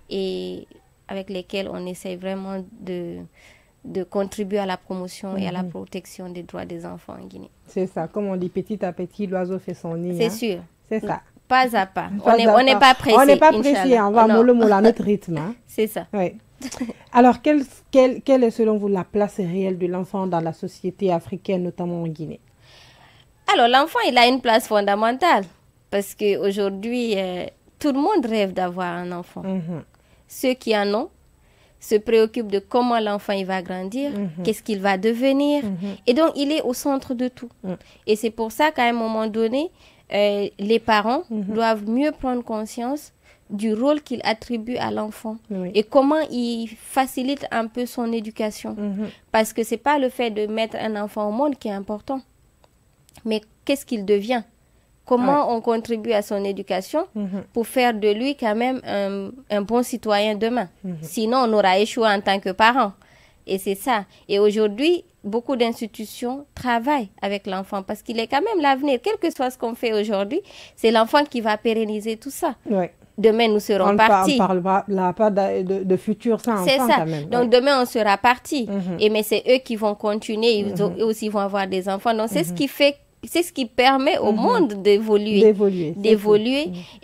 S2: et avec lesquels on essaie vraiment de contribuer à la promotion et à la protection des droits des enfants en Guinée.
S1: C'est ça, comme on dit, petit à petit, l'oiseau fait son nid.
S2: C'est sûr.
S1: C'est ça.
S2: Pas à pas. On n'est pas pressé.
S1: On n'est pas pressé, on va mollo à notre rythme. Hein.
S2: C'est ça.
S1: Oui. Alors, quelle est selon vous la place réelle de l'enfant dans la société africaine, notamment en Guinée?
S2: Alors, l'enfant, il a une place fondamentale parce qu'aujourd'hui, tout le monde rêve d'avoir un enfant. Ceux qui en ont se préoccupent de comment l'enfant il va grandir, qu'est-ce qu'il va devenir. Et donc, il est au centre de tout. Et c'est pour ça qu'à un moment donné, les parents doivent mieux prendre conscience du rôle qu'ils attribuent à l'enfant et comment ils facilitent un peu son éducation. Parce que ce n'est pas le fait de mettre un enfant au monde qui est important, mais qu'est-ce qu'il devient? Comment on contribue à son éducation pour faire de lui quand même un bon citoyen demain. Sinon, on aura échoué en tant que parent. Et c'est ça. Et aujourd'hui, beaucoup d'institutions travaillent avec l'enfant parce qu'il est quand même l'avenir. Quel que soit ce qu'on fait aujourd'hui, c'est l'enfant qui va pérenniser tout ça. Demain, nous serons partis.
S1: On ne parle pas de futur sans enfant.
S2: C'est ça.
S1: Quand même.
S2: Donc, demain, on sera partis. Mais c'est eux qui vont continuer. Eux aussi vont avoir des enfants. Donc, c'est ce qui fait... C'est ce qui permet au monde d'évoluer.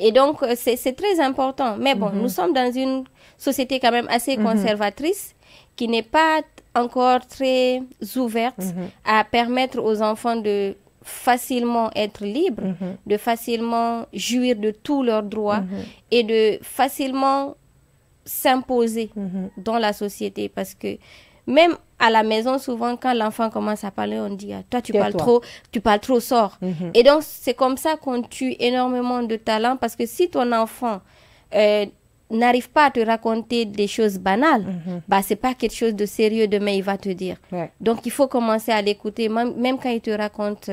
S2: Et donc, c'est très important. Mais bon, nous sommes dans une société quand même assez conservatrice qui n'est pas encore très ouverte à permettre aux enfants de facilement être libres, de facilement jouir de tous leurs droits et de facilement s'imposer dans la société. Parce que même à la maison, souvent, quand l'enfant commence à parler, on dit « toi, tu parles trop, sors ». Et donc, c'est comme ça qu'on tue énormément de talents parce que si ton enfant n'arrive pas à te raconter des choses banales, bah, c'est pas quelque chose de sérieux demain, il va te dire. Donc, il faut commencer à l'écouter, même quand il te raconte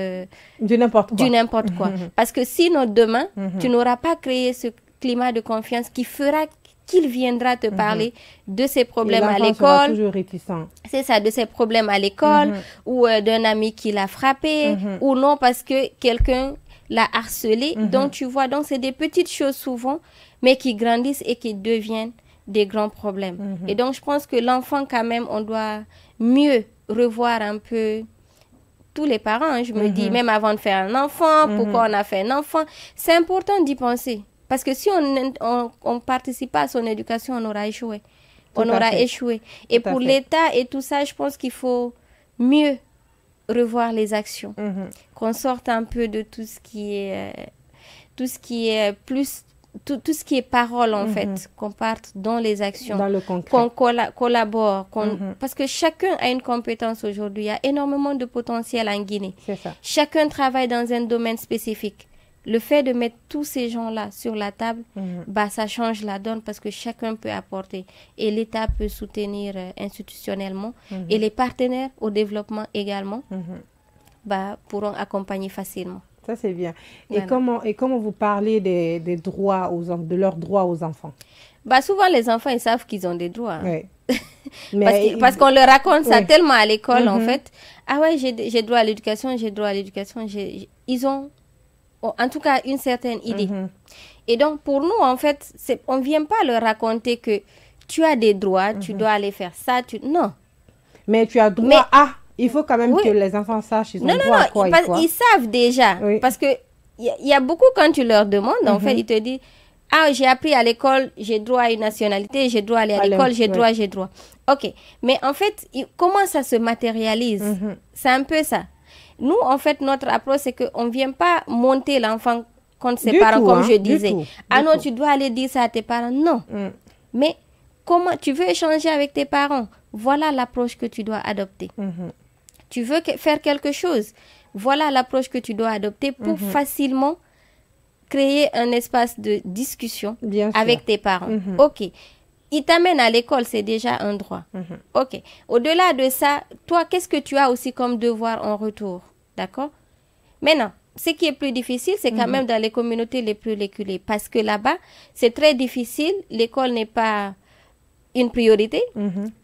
S1: du n'importe
S2: quoi. Parce que sinon, demain, tu n'auras pas créé ce climat de confiance qui fera qu'il viendra te parler de ses problèmes à l'école.
S1: Toujours réticent.
S2: C'est ça, de ses problèmes à l'école ou d'un ami qui l'a frappé ou non parce que quelqu'un l'a harcelé. Donc, tu vois, donc c'est des petites choses souvent, mais qui grandissent et qui deviennent des grands problèmes. Et donc, je pense que l'enfant, quand même, on doit mieux revoir un peu tous les parents. Je me dis, même avant de faire un enfant, pourquoi on a fait un enfant, c'est important d'y penser. Parce que si on ne participe pas à son éducation, on aura échoué. Et pour l'État et tout ça, je pense qu'il faut mieux revoir les actions. Qu'on sorte un peu de tout ce qui est parole, en fait. Qu'on parte dans les actions.
S1: Dans le concret.
S2: Qu'on collabore. Parce que chacun a une compétence aujourd'hui. Il y a énormément de potentiel en Guinée.
S1: C'est ça.
S2: Chacun travaille dans un domaine spécifique. Le fait de mettre tous ces gens-là sur la table, bah, ça change la donne parce que chacun peut apporter. Et l'État peut soutenir institutionnellement. Et les partenaires au développement également bah, pourront accompagner facilement.
S1: Ça, c'est bien. Voilà. Et comment vous parlez des droits de leurs droits aux enfants?
S2: Bah, souvent, les enfants, ils savent qu'ils ont des droits. Parce qu'on leur raconte ça tellement à l'école, en fait. Ah ouais, j'ai droit à l'éducation, j'ai droit à l'éducation. Ils ont... en tout cas, une certaine idée. Et donc, pour nous, en fait, on ne vient pas leur raconter que tu as des droits, tu dois aller faire ça. Non.
S1: Mais tu as droit à... Il faut quand même que les enfants sachent ils ont droit à quoi et quoi.
S2: Ils savent déjà. Parce que il y a beaucoup, quand tu leur demandes, en fait, ils te disent, ah, j'ai appris à l'école, j'ai droit à une nationalité, j'ai droit à aller à l'école, j'ai droit. OK. Mais en fait, comment ça se matérialise? C'est un peu ça. Nous, en fait, notre approche, c'est qu'on ne vient pas monter l'enfant contre ses parents, comme je disais. Ah non, tu dois aller dire ça à tes parents. Non. Mais comment tu veux échanger avec tes parents? Voilà l'approche que tu dois adopter. Tu veux faire quelque chose? Voilà l'approche que tu dois adopter pour facilement créer un espace de discussion avec tes parents. OK. Ils t'amènent à l'école, c'est déjà un droit. OK. Au-delà de ça, toi, qu'est-ce que tu as aussi comme devoir en retour? D'accord? Maintenant, ce qui est plus difficile, c'est quand même dans les communautés les plus reculées. Parce que là-bas, c'est très difficile. L'école n'est pas une priorité.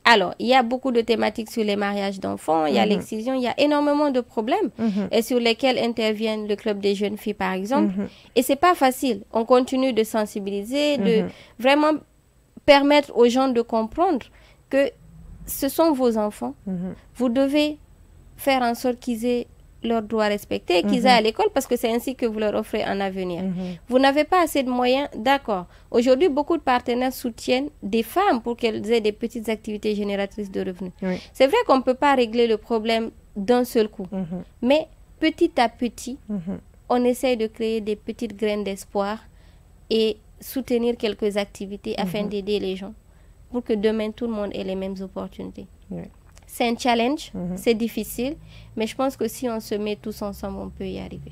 S2: Alors, il y a beaucoup de thématiques sur les mariages d'enfants, il y a l'excision, il y a énormément de problèmes et sur lesquels interviennent le club des jeunes filles, par exemple. Et c'est pas facile. On continue de sensibiliser, de vraiment permettre aux gens de comprendre que ce sont vos enfants. Vous devez faire en sorte qu'ils aient leurs droits respectés, qu'ils aillent à l'école parce que c'est ainsi que vous leur offrez un avenir. Vous n'avez pas assez de moyens, d'accord. Aujourd'hui, beaucoup de partenaires soutiennent des femmes pour qu'elles aient des petites activités génératrices de revenus. C'est vrai qu'on ne peut pas régler le problème d'un seul coup, mais petit à petit, on essaye de créer des petites graines d'espoir et soutenir quelques activités afin d'aider les gens pour que demain, tout le monde ait les mêmes opportunités. C'est un challenge, c'est difficile, mais je pense que si on se met tous ensemble, on peut y arriver.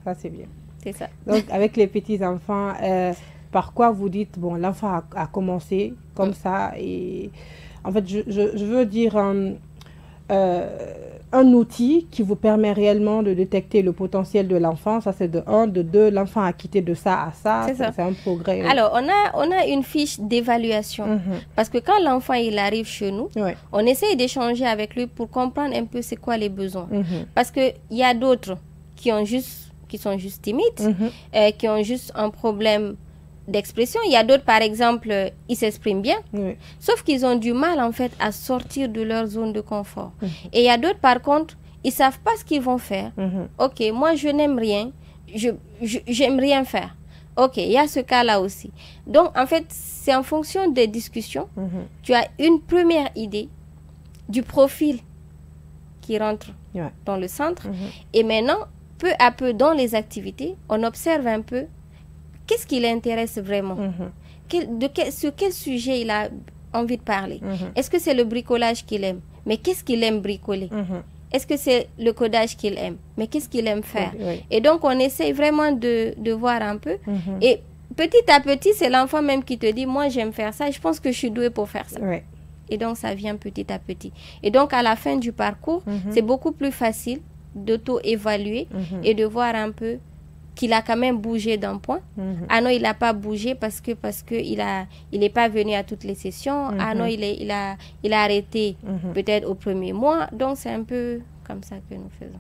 S1: Ça, c'est bien.
S2: C'est ça.
S1: Donc, avec les petits-enfants, par quoi vous dites, bon, l'enfant a commencé comme ça, et en fait, je veux dire un outil qui vous permet réellement de détecter le potentiel de l'enfant. Ça, c'est de 1. De 2, l'enfant a quitté de ça à ça. C'est un progrès.
S2: Alors, on a une fiche d'évaluation. Parce que quand l'enfant il arrive chez nous, on essaye d'échanger avec lui pour comprendre un peu c'est quoi les besoins. Parce qu'il y a d'autres qui sont juste timides, qui ont juste un problème d'expression. Il y a d'autres, par exemple, ils s'expriment bien, sauf qu'ils ont du mal, en fait, à sortir de leur zone de confort. Et il y a d'autres, par contre, ils ne savent pas ce qu'ils vont faire. Ok, moi, je n'aime rien, j'aime rien faire. Ok, il y a ce cas-là aussi. Donc, en fait, c'est en fonction des discussions, tu as une première idée du profil qui rentre dans le centre. Et maintenant, peu à peu, dans les activités, on observe un peu qu'est-ce qui l'intéresse vraiment? Sur quel sujet il a envie de parler? Est-ce que c'est le bricolage qu'il aime? Mais qu'est-ce qu'il aime bricoler? Est-ce que c'est le codage qu'il aime? Mais qu'est-ce qu'il aime faire? Et donc, on essaye vraiment de voir un peu. Et petit à petit, c'est l'enfant même qui te dit, moi, j'aime faire ça. Je pense que je suis douée pour faire ça. Et donc, ça vient petit à petit. Et donc, à la fin du parcours, c'est beaucoup plus facile d'auto-évaluer et de voir un peu qu'il a quand même bougé d'un point. Ah non, il n'a pas bougé parce que il n'est pas venu à toutes les sessions. Ah non, il a arrêté peut-être au premier mois. Donc, c'est un peu comme ça que nous faisons.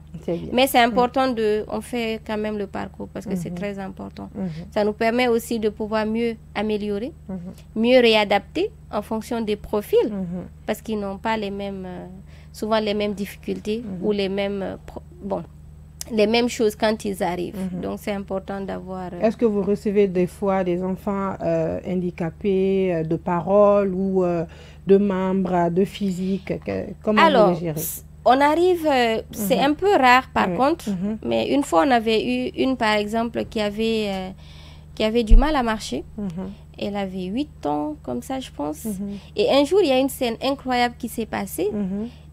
S2: Mais c'est important on fait quand même le parcours parce que c'est très important. Ça nous permet aussi de pouvoir mieux améliorer, mieux réadapter en fonction des profils parce qu'ils n'ont pas les mêmes, souvent les mêmes difficultés ou les mêmes, les mêmes choses quand ils arrivent. Donc, c'est important d'avoir...
S1: Est-ce que vous recevez des fois des enfants handicapés de parole ou de membres, de physique? Comment vous les gérez?
S2: On arrive... c'est un peu rare, par contre. Mais une fois, on avait eu une, par exemple, qui avait du mal à marcher. Elle avait 8 ans, comme ça, je pense. Et un jour, il y a une scène incroyable qui s'est passée.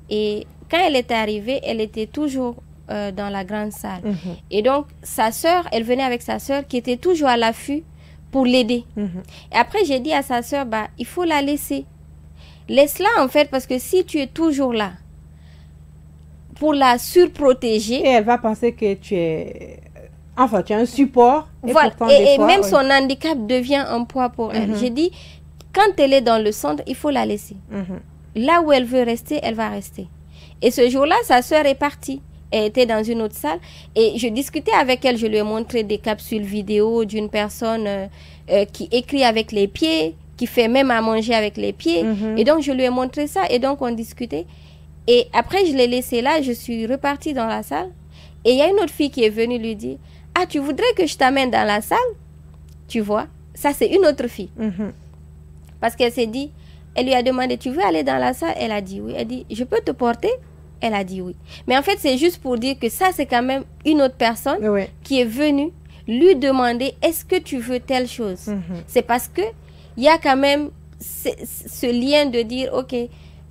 S2: Et quand elle est arrivée, elle était toujours... dans la grande salle. Et donc, sa sœur, elle venait avec sa sœur qui était toujours à l'affût pour l'aider. Et après, j'ai dit à sa sœur, il faut la laisser. Laisse-la, en fait, parce que si tu es toujours là pour la surprotéger...
S1: Et elle va penser que tu es... Enfin, tu as un support.
S2: Et, voilà. Et même son handicap devient un poids pour elle. J'ai dit, quand elle est dans le centre, il faut la laisser. Là où elle veut rester, elle va rester. Et ce jour-là, sa sœur est partie. Elle était dans une autre salle et je discutais avec elle, je lui ai montré des capsules vidéo d'une personne qui écrit avec les pieds, qui fait même à manger avec les pieds. Et donc, je lui ai montré ça et donc, on discutait. Et après, je l'ai laissée là, je suis repartie dans la salle. Et il y a une autre fille qui est venue lui dire, « Ah, tu voudrais que je t'amène dans la salle ?» Tu vois, ça c'est une autre fille. Parce qu'elle s'est dit, elle lui a demandé, « Tu veux aller dans la salle ?» Elle a dit oui. Elle dit, « Je peux te porter ?» Elle a dit oui. Mais en fait, c'est juste pour dire que ça, c'est quand même une autre personne qui est venue lui demander, est-ce que tu veux telle chose? C'est parce que il y a quand même ce lien de dire, ok,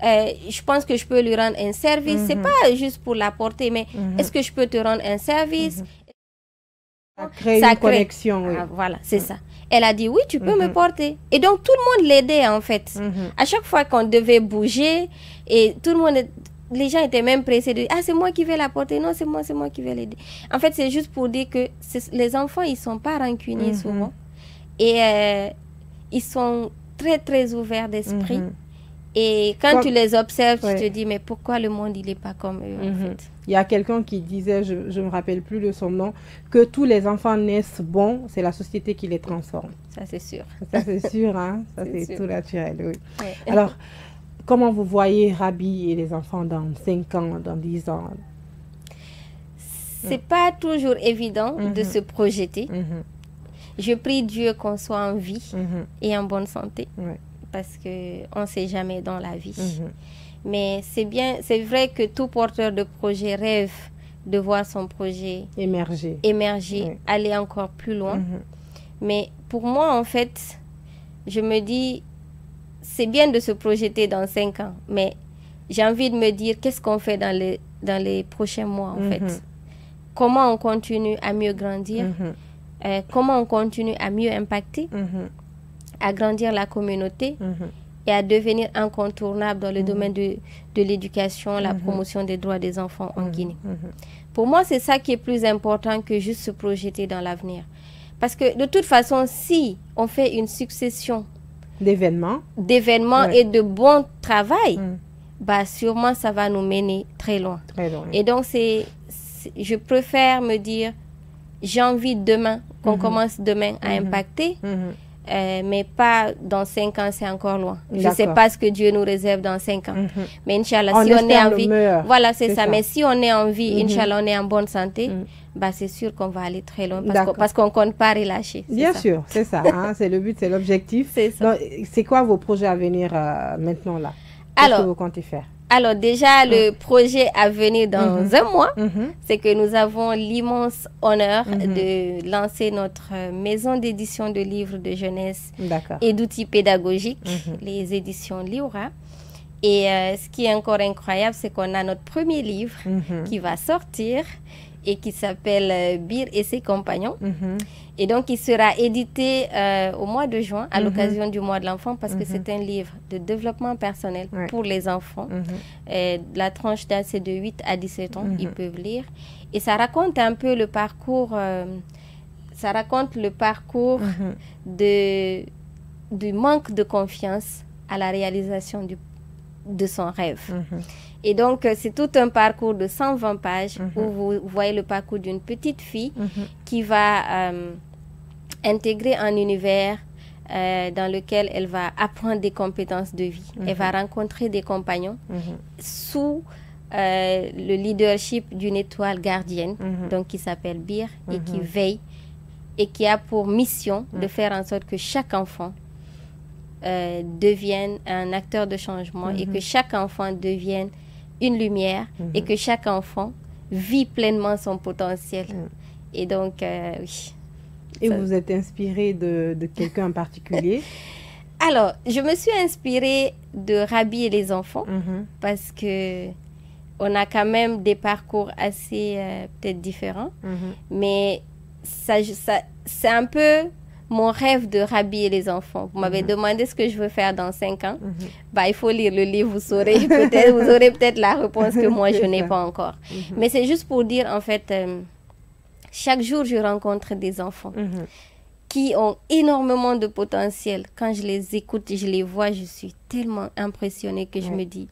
S2: je pense que je peux lui rendre un service. C'est pas juste pour la porter, mais est-ce que je peux te rendre un service?
S1: Ça crée une connexion.
S2: Ah, voilà, c'est ça. Elle a dit oui, tu peux me porter. Et donc, tout le monde l'aidait en fait. À chaque fois qu'on devait bouger, et tout le monde les gens étaient même pressés de dire, ah, c'est moi qui vais la porter. Non, c'est moi qui vais l'aider. En fait, c'est juste pour dire que les enfants, ils ne sont pas rancuniers souvent. Et ils sont très, très ouverts d'esprit. Et quand tu les observes, tu te dis, mais pourquoi le monde, il n'est pas comme eux, en fait.
S1: Il y a quelqu'un qui disait, je ne me rappelle plus de son nom, que tous les enfants naissent bons, c'est la société qui les transforme.
S2: Ça, c'est sûr.
S1: Ça, c'est sûr, hein. Ça, c'est tout naturel, oui. Ouais. Alors, comment vous voyez Rabi et les enfants dans 5 ans, dans 10 ans?
S2: C'est pas toujours évident de se projeter. Je prie Dieu qu'on soit en vie et en bonne santé. Parce qu'on ne sait jamais dans la vie. Mais c'est vrai que tout porteur de projet rêve de voir son projet émerger, aller encore plus loin. Mais pour moi, en fait, je me dis, c'est bien de se projeter dans 5 ans, mais j'ai envie de me dire, qu'est-ce qu'on fait dans les prochains mois, en fait? Comment on continue à mieux grandir? Comment on continue à mieux impacter? À grandir la communauté et à devenir incontournable dans le domaine de l'éducation, la promotion des droits des enfants en Guinée. Pour moi, c'est ça qui est plus important que juste se projeter dans l'avenir. Parce que de toute façon, si on fait une succession
S1: d'événements
S2: et de bon travail, bah sûrement ça va nous mener très loin. Et donc, je préfère me dire, j'ai envie demain, qu'on commence demain à impacter, mais pas dans 5 ans, c'est encore loin. Je ne sais pas ce que Dieu nous réserve dans 5 ans. Mais Inch'Allah, si on est en vie, voilà, c'est ça. Mais si on est en vie, Inch'Allah, on est en bonne santé, bah, c'est sûr qu'on va aller très loin parce qu'on ne compte pas relâcher.
S1: Bien sûr, c'est ça. Hein, c'est le but, c'est l'objectif. C'est quoi vos projets à venir maintenant là? Qu'est-ce que vous comptez faire?
S2: Alors déjà, le projet à venir dans un mois, c'est que nous avons l'immense honneur de lancer notre maison d'édition de livres de jeunesse et d'outils pédagogiques, les éditions Liora. Et ce qui est encore incroyable, c'est qu'on a notre premier livre qui va sortir et qui s'appelle Bir et ses compagnons. Et donc, il sera édité au mois de juin, à l'occasion du mois de l'enfant, parce que c'est un livre de développement personnel pour les enfants. La tranche d'âge, c'est de 8 à 17 ans, ils peuvent lire. Et ça raconte un peu le parcours, du manque de confiance à la réalisation de son rêve. Et donc, c'est tout un parcours de 120 pages où vous voyez le parcours d'une petite fille qui va intégrer un univers dans lequel elle va apprendre des compétences de vie. Elle va rencontrer des compagnons sous le leadership d'une étoile gardienne, donc qui s'appelle Bir et qui veille et qui a pour mission de faire en sorte que chaque enfant devienne un acteur de changement et que chaque enfant devienne une lumière et que chaque enfant vit pleinement son potentiel. Et donc, oui.
S1: Et vous êtes inspirée de quelqu'un en particulier?
S2: Alors, je me suis inspirée de Rabi et les enfants parce que on a quand même des parcours assez peut-être différents. Mais c'est un peu mon rêve de Rabi et les enfants. Vous m'avez demandé ce que je veux faire dans 5 ans. Bah, il faut lire le livre, vous aurez peut-être la réponse que moi, je n'ai pas encore. Mais c'est juste pour dire, en fait, chaque jour, je rencontre des enfants qui ont énormément de potentiel. Quand je les écoute, je les vois, je suis tellement impressionnée que je me dis,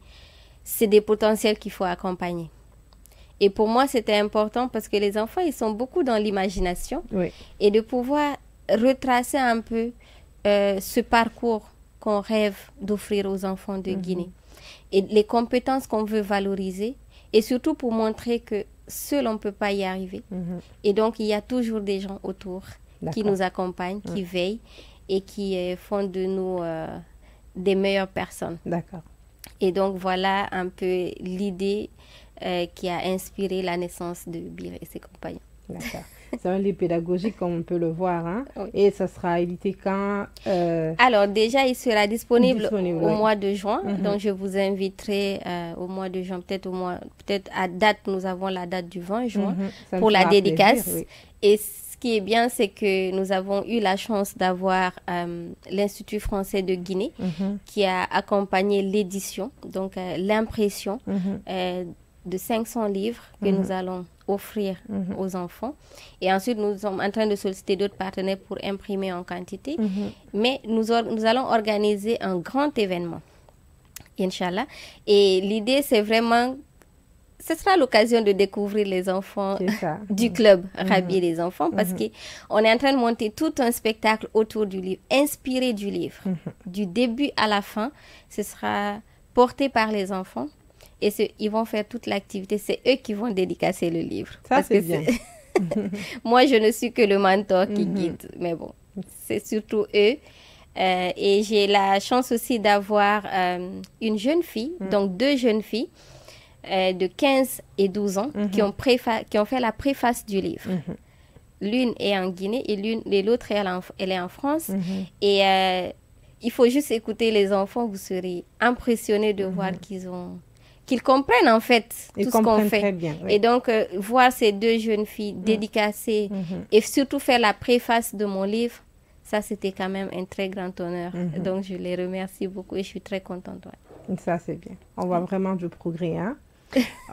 S2: c'est des potentiels qu'il faut accompagner. Et pour moi, c'était important parce que les enfants, ils sont beaucoup dans l'imagination. Et de pouvoir retracer un peu ce parcours qu'on rêve d'offrir aux enfants de Guinée. Et les compétences qu'on veut valoriser. Et surtout pour montrer que seul, on ne peut pas y arriver. Et donc, il y a toujours des gens autour qui nous accompagnent, qui veillent et qui font de nous des meilleures personnes. Et donc, voilà un peu l'idée qui a inspiré la naissance de Bir et ses compagnons.
S1: C'est un livre pédagogique, comme on peut le voir. Hein? Oui. Et ça sera édité quand
S2: Alors, déjà, il sera disponible au mois de juin. Donc, je vous inviterai au mois de juin. Peut-être à date, nous avons la date du 20 juin pour la dédicace. Plaisir, oui. Et ce qui est bien, c'est que nous avons eu la chance d'avoir l'Institut français de Guinée qui a accompagné l'édition, donc l'impression de 500 livres que nous allons offrir aux enfants. Et ensuite, nous sommes en train de solliciter d'autres partenaires pour imprimer en quantité. Mais nous allons organiser un grand événement, Inch'Allah. Et l'idée, c'est vraiment... Ce sera l'occasion de découvrir les enfants du club Rabi les enfants parce qu'on est en train de monter tout un spectacle autour du livre, inspiré du livre. Du début à la fin, ce sera porté par les enfants. Et ils vont faire toute l'activité. C'est eux qui vont dédicacer le livre.
S1: Ça, c'est bien.
S2: Moi, je ne suis que le mentor qui guide. Mais bon, c'est surtout eux. Et j'ai la chance aussi d'avoir une jeune fille, donc 2 jeunes filles de 15 et 12 ans qui ont fait la préface du livre. L'une est en Guinée et l'autre, elle est en France. Et il faut juste écouter les enfants. Vous serez impressionnés de voir qu'ils comprennent en fait tout ce qu'on fait.
S1: Très bien, oui.
S2: Et donc, voir ces 2 jeunes filles dédicacées et surtout faire la préface de mon livre, ça c'était quand même un très grand honneur. Donc, je les remercie beaucoup et je suis très contente. Ouais.
S1: Ça c'est bien. On voit vraiment du progrès. Hein?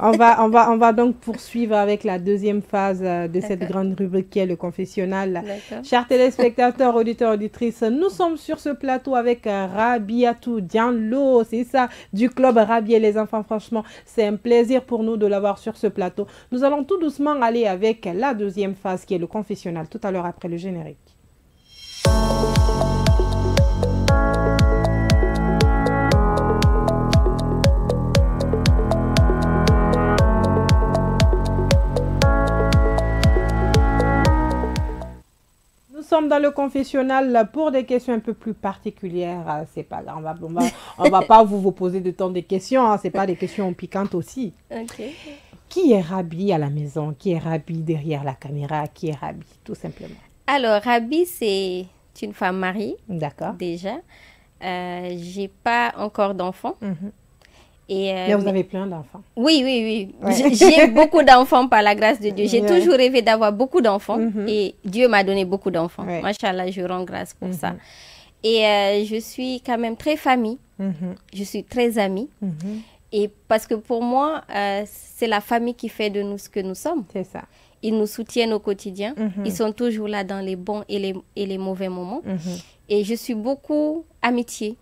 S1: On va donc poursuivre avec la deuxième phase de cette grande rubrique qui est le confessionnal. Chers téléspectateurs, auditeurs, auditrices, nous sommes sur ce plateau avec Rabiatou Diallo, c'est ça, du club Rabi et les enfants. Franchement, c'est un plaisir pour nous de l'avoir sur ce plateau. Nous allons tout doucement aller avec la deuxième phase qui est le confessionnal, tout à l'heure après le générique. Nous sommes dans le confessionnal pour des questions un peu plus particulières. C'est pas grave, on va pas vous poser de temps des questions. Hein, c'est pas des questions piquantes aussi.
S2: Okay.
S1: Qui est Rabi à la maison? Qui est Rabi derrière la caméra? Qui est Rabi, tout simplement?
S2: Alors, Rabi, c'est une femme mariée.
S1: D'accord.
S2: Déjà. J'ai pas encore d'enfants.
S1: Mais vous avez plein d'enfants.
S2: Oui. Ouais. J'ai beaucoup d'enfants par la grâce de Dieu. J'ai toujours rêvé d'avoir beaucoup d'enfants et Dieu m'a donné beaucoup d'enfants. Ouais. Machallah, je rends grâce pour ça. Et je suis quand même très famille. Je suis très amie. Et parce que pour moi, c'est la famille qui fait de nous ce que nous sommes.
S1: C'est ça.
S2: Ils nous soutiennent au quotidien. Ils sont toujours là dans les bons et les mauvais moments. Et je suis beaucoup amitié.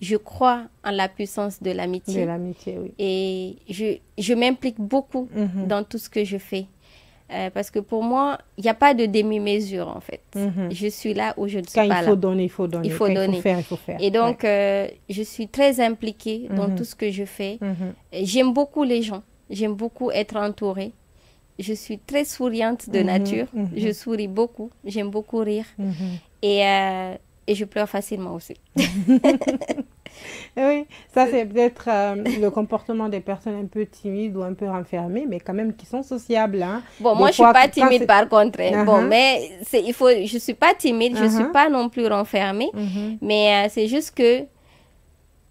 S2: Je crois en la puissance de l'amitié.
S1: De l'amitié, oui.
S2: Et je m'implique beaucoup dans tout ce que je fais. Parce que pour moi, il n'y a pas de demi-mesure, en fait. Je suis là où je ne suis pas là.
S1: Quand il faut donner, il faut donner.
S2: Il faut donner.
S1: Il faut faire.
S2: Et donc, je suis très impliquée dans tout ce que je fais. J'aime beaucoup les gens. J'aime beaucoup être entourée. Je suis très souriante de nature. Je souris beaucoup. J'aime beaucoup rire. Et je pleure facilement aussi.
S1: Oui, ça c'est peut-être le comportement des personnes un peu timides ou un peu renfermées, mais quand même qui sont sociables. Hein.
S2: Bon, moi je ne suis pas timide par contre. Bon, mais je ne suis pas timide, je ne suis pas non plus renfermée, mais c'est juste que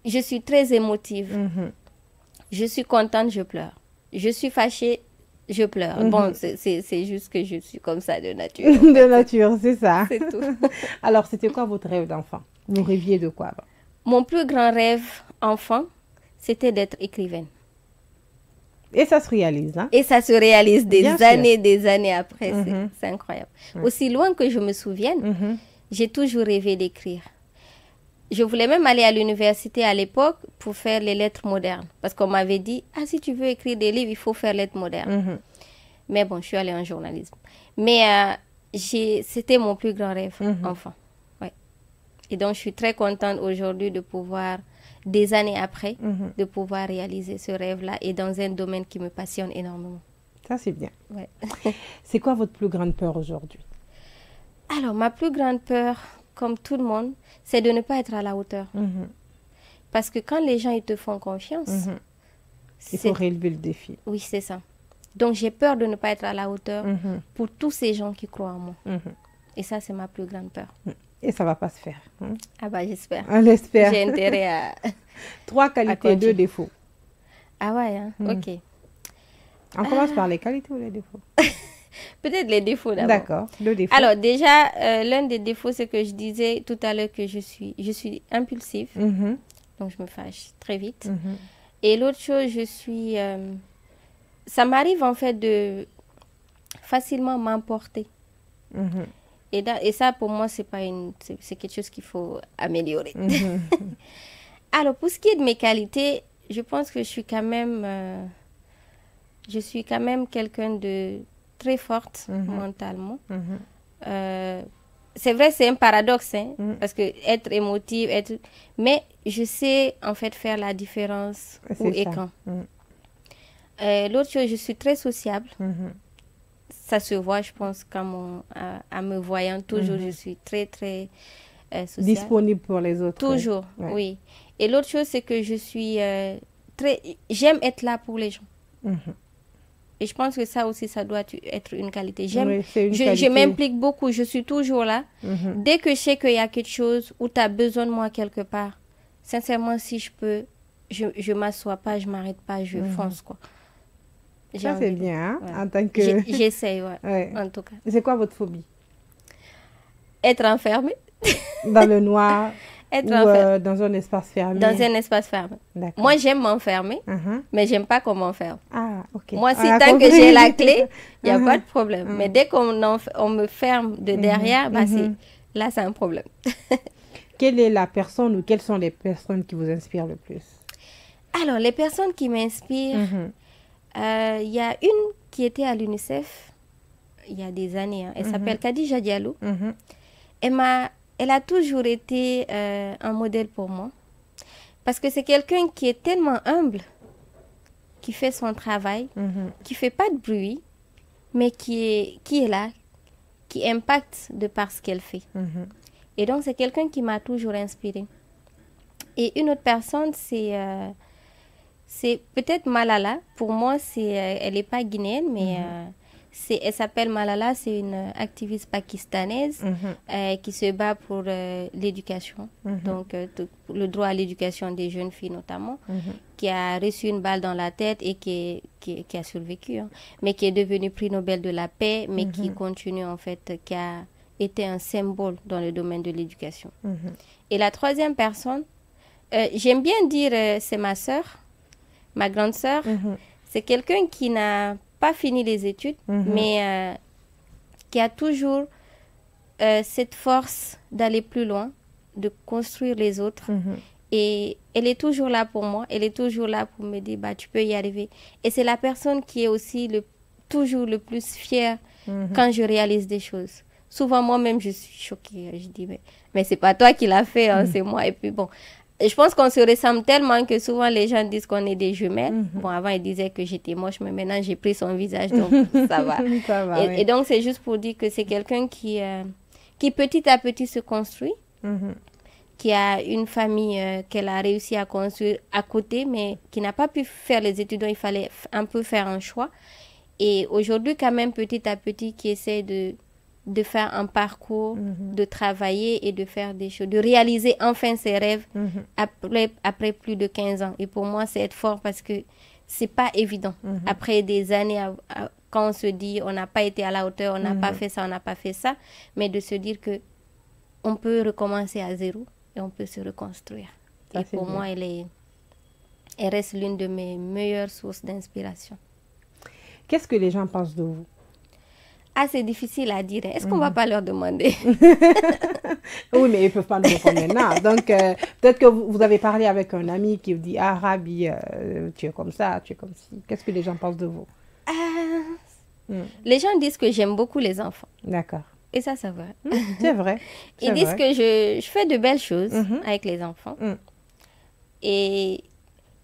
S2: je suis très émotive. Je suis contente, je pleure. Je suis fâchée, je pleure. Bon, c'est juste que je suis comme ça de nature.
S1: De nature, c'est ça.
S2: C'est tout.
S1: Alors, c'était quoi votre rêve d'enfant? Vous rêviez de quoi?
S2: Mon plus grand rêve enfant, c'était d'être écrivaine.
S1: Et ça se réalise, hein?
S2: Et ça se réalise des années après. C'est incroyable. Aussi loin que je me souvienne, j'ai toujours rêvé d'écrire. Je voulais même aller à l'université à l'époque pour faire les lettres modernes. Parce qu'on m'avait dit, si tu veux écrire des livres, il faut faire lettres modernes. Mais bon, je suis allée en journalisme. Mais c'était mon plus grand rêve, enfant. Ouais. Et donc, je suis très contente aujourd'hui de pouvoir, des années après, de pouvoir réaliser ce rêve-là et dans un domaine qui me passionne énormément.
S1: Ça, c'est bien.
S2: Ouais.
S1: C'est quoi votre plus grande peur aujourd'hui?
S2: Alors, ma plus grande peur, comme tout le monde, c'est de ne pas être à la hauteur. Parce que quand les gens ils te font confiance,
S1: il faut relever le défi.
S2: Oui, c'est ça. Donc, j'ai peur de ne pas être à la hauteur pour tous ces gens qui croient en moi. Et ça, c'est ma plus grande peur.
S1: Et ça ne va pas se faire.
S2: Ah bah, j'espère.
S1: On l'espère.
S2: J'ai intérêt à...
S1: 3 qualités, 2 défauts.
S2: Ah ouais, hein? Ok.
S1: On commence par les qualités ou les défauts?
S2: Peut-être les défauts d'abord.
S1: D'accord, le défaut.
S2: Alors déjà, l'un des défauts, c'est que je disais tout à l'heure que je suis impulsive. Donc, je me fâche très vite. Et l'autre chose, ça m'arrive en fait de facilement m'emporter. Et ça, pour moi, c'est quelque chose qu'il faut améliorer. Alors, pour ce qui est de mes qualités, je pense que je suis quand même quelqu'un de très forte mentalement. C'est vrai, c'est un paradoxe, hein, parce que être émotive, mais je sais en fait faire la différence où et quand. L'autre chose, je suis très sociable. Ça se voit, je pense, quand à me voyant, toujours, je suis très, très sociable.
S1: Disponible pour les autres.
S2: Toujours, oui. Et l'autre chose, c'est que je suis j'aime être là pour les gens. Et je pense que ça aussi, ça doit être une qualité. Je m'implique beaucoup, je suis toujours là. Dès que je sais qu'il y a quelque chose où tu as besoin de moi quelque part, sincèrement, si je peux, je m'assois pas, je m'arrête pas, je fonce, quoi.
S1: Ça, c'est bien, hein, en tant que...
S2: J'essaye, en tout cas.
S1: C'est quoi votre phobie?
S2: Être enfermée.
S1: Dans le noir ou dans un espace fermé?
S2: Dans un espace fermé. Moi, j'aime m'enfermer, mais j'aime pas qu'on m'enferme.
S1: Ah, ok.
S2: Moi, tant que j'ai la clé, il n'y a pas de problème. Mais dès qu'on me ferme de derrière, là, c'est un problème.
S1: Quelle est la personne ou quelles sont les personnes qui vous inspirent le plus? Alors,
S2: les personnes qui m'inspirent, il y a une qui était à l'UNICEF il y a des années. Elle s'appelle Khadija Diallo. Elle a toujours été un modèle pour moi. Parce que c'est quelqu'un qui est tellement humble, qui fait son travail, qui ne fait pas de bruit, mais qui est là, qui impacte de par ce qu'elle fait. Et donc, c'est quelqu'un qui m'a toujours inspirée. Et une autre personne, c'est peut-être Malala. Pour moi, elle n'est pas guinéenne, mais elle s'appelle Malala. C'est une activiste pakistanaise qui se bat pour l'éducation. Donc, le droit à l'éducation des jeunes filles notamment, qui a reçu une balle dans la tête et qui a survécu, mais qui est devenue prix Nobel de la paix, mais qui continue en fait, qui a été un symbole dans le domaine de l'éducation. Et la troisième personne, j'aime bien dire c'est ma sœur. Ma grande sœur, c'est quelqu'un qui n'a pas fini les études, mais qui a toujours cette force d'aller plus loin, de construire les autres. Et elle est toujours là pour moi. Elle est toujours là pour me dire, tu peux y arriver. Et c'est la personne qui est aussi toujours le plus fière quand je réalise des choses. Souvent, moi-même, je suis choquée. Je dis, mais c'est pas toi qui l'as fait, c'est moi. Et puis bon... Je pense qu'on se ressemble tellement que souvent les gens disent qu'on est des jumelles. Bon, avant, ils disaient que j'étais moche, mais maintenant, j'ai pris son visage, donc ça va. Et donc, c'est juste pour dire que c'est quelqu'un qui petit à petit se construit, qui a une famille qu'elle a réussi à construire à côté, mais qui n'a pas pu faire les études, donc il fallait un peu faire un choix. Et aujourd'hui, quand même, petit à petit, qui essaie de faire un parcours, de travailler et de faire des choses, de réaliser enfin ses rêves après plus de 15 ans. Et pour moi, c'est être fort parce que c'est pas évident. Après des années, quand on se dit on n'a pas été à la hauteur, on n'a pas fait ça, on n'a pas fait ça, mais de se dire que on peut recommencer à zéro et on peut se reconstruire. Ça, et pour moi, elle reste l'une de mes meilleures sources d'inspiration.
S1: Qu'est-ce que les gens pensent de vous?
S2: Ah, c'est difficile à dire. Est-ce qu'on ne va pas leur demander?
S1: Oui, mais ils ne peuvent pas nous répondre maintenant. Donc, peut-être que vous avez parlé avec un ami qui vous dit « Ah, Rabi, tu es comme ça, tu es comme ci. » Qu'est-ce que les gens pensent de vous?
S2: Les gens disent que j'aime beaucoup les enfants.
S1: D'accord.
S2: Et ça va.
S1: C'est vrai.
S2: Ils disent que je fais de belles choses avec les enfants. Et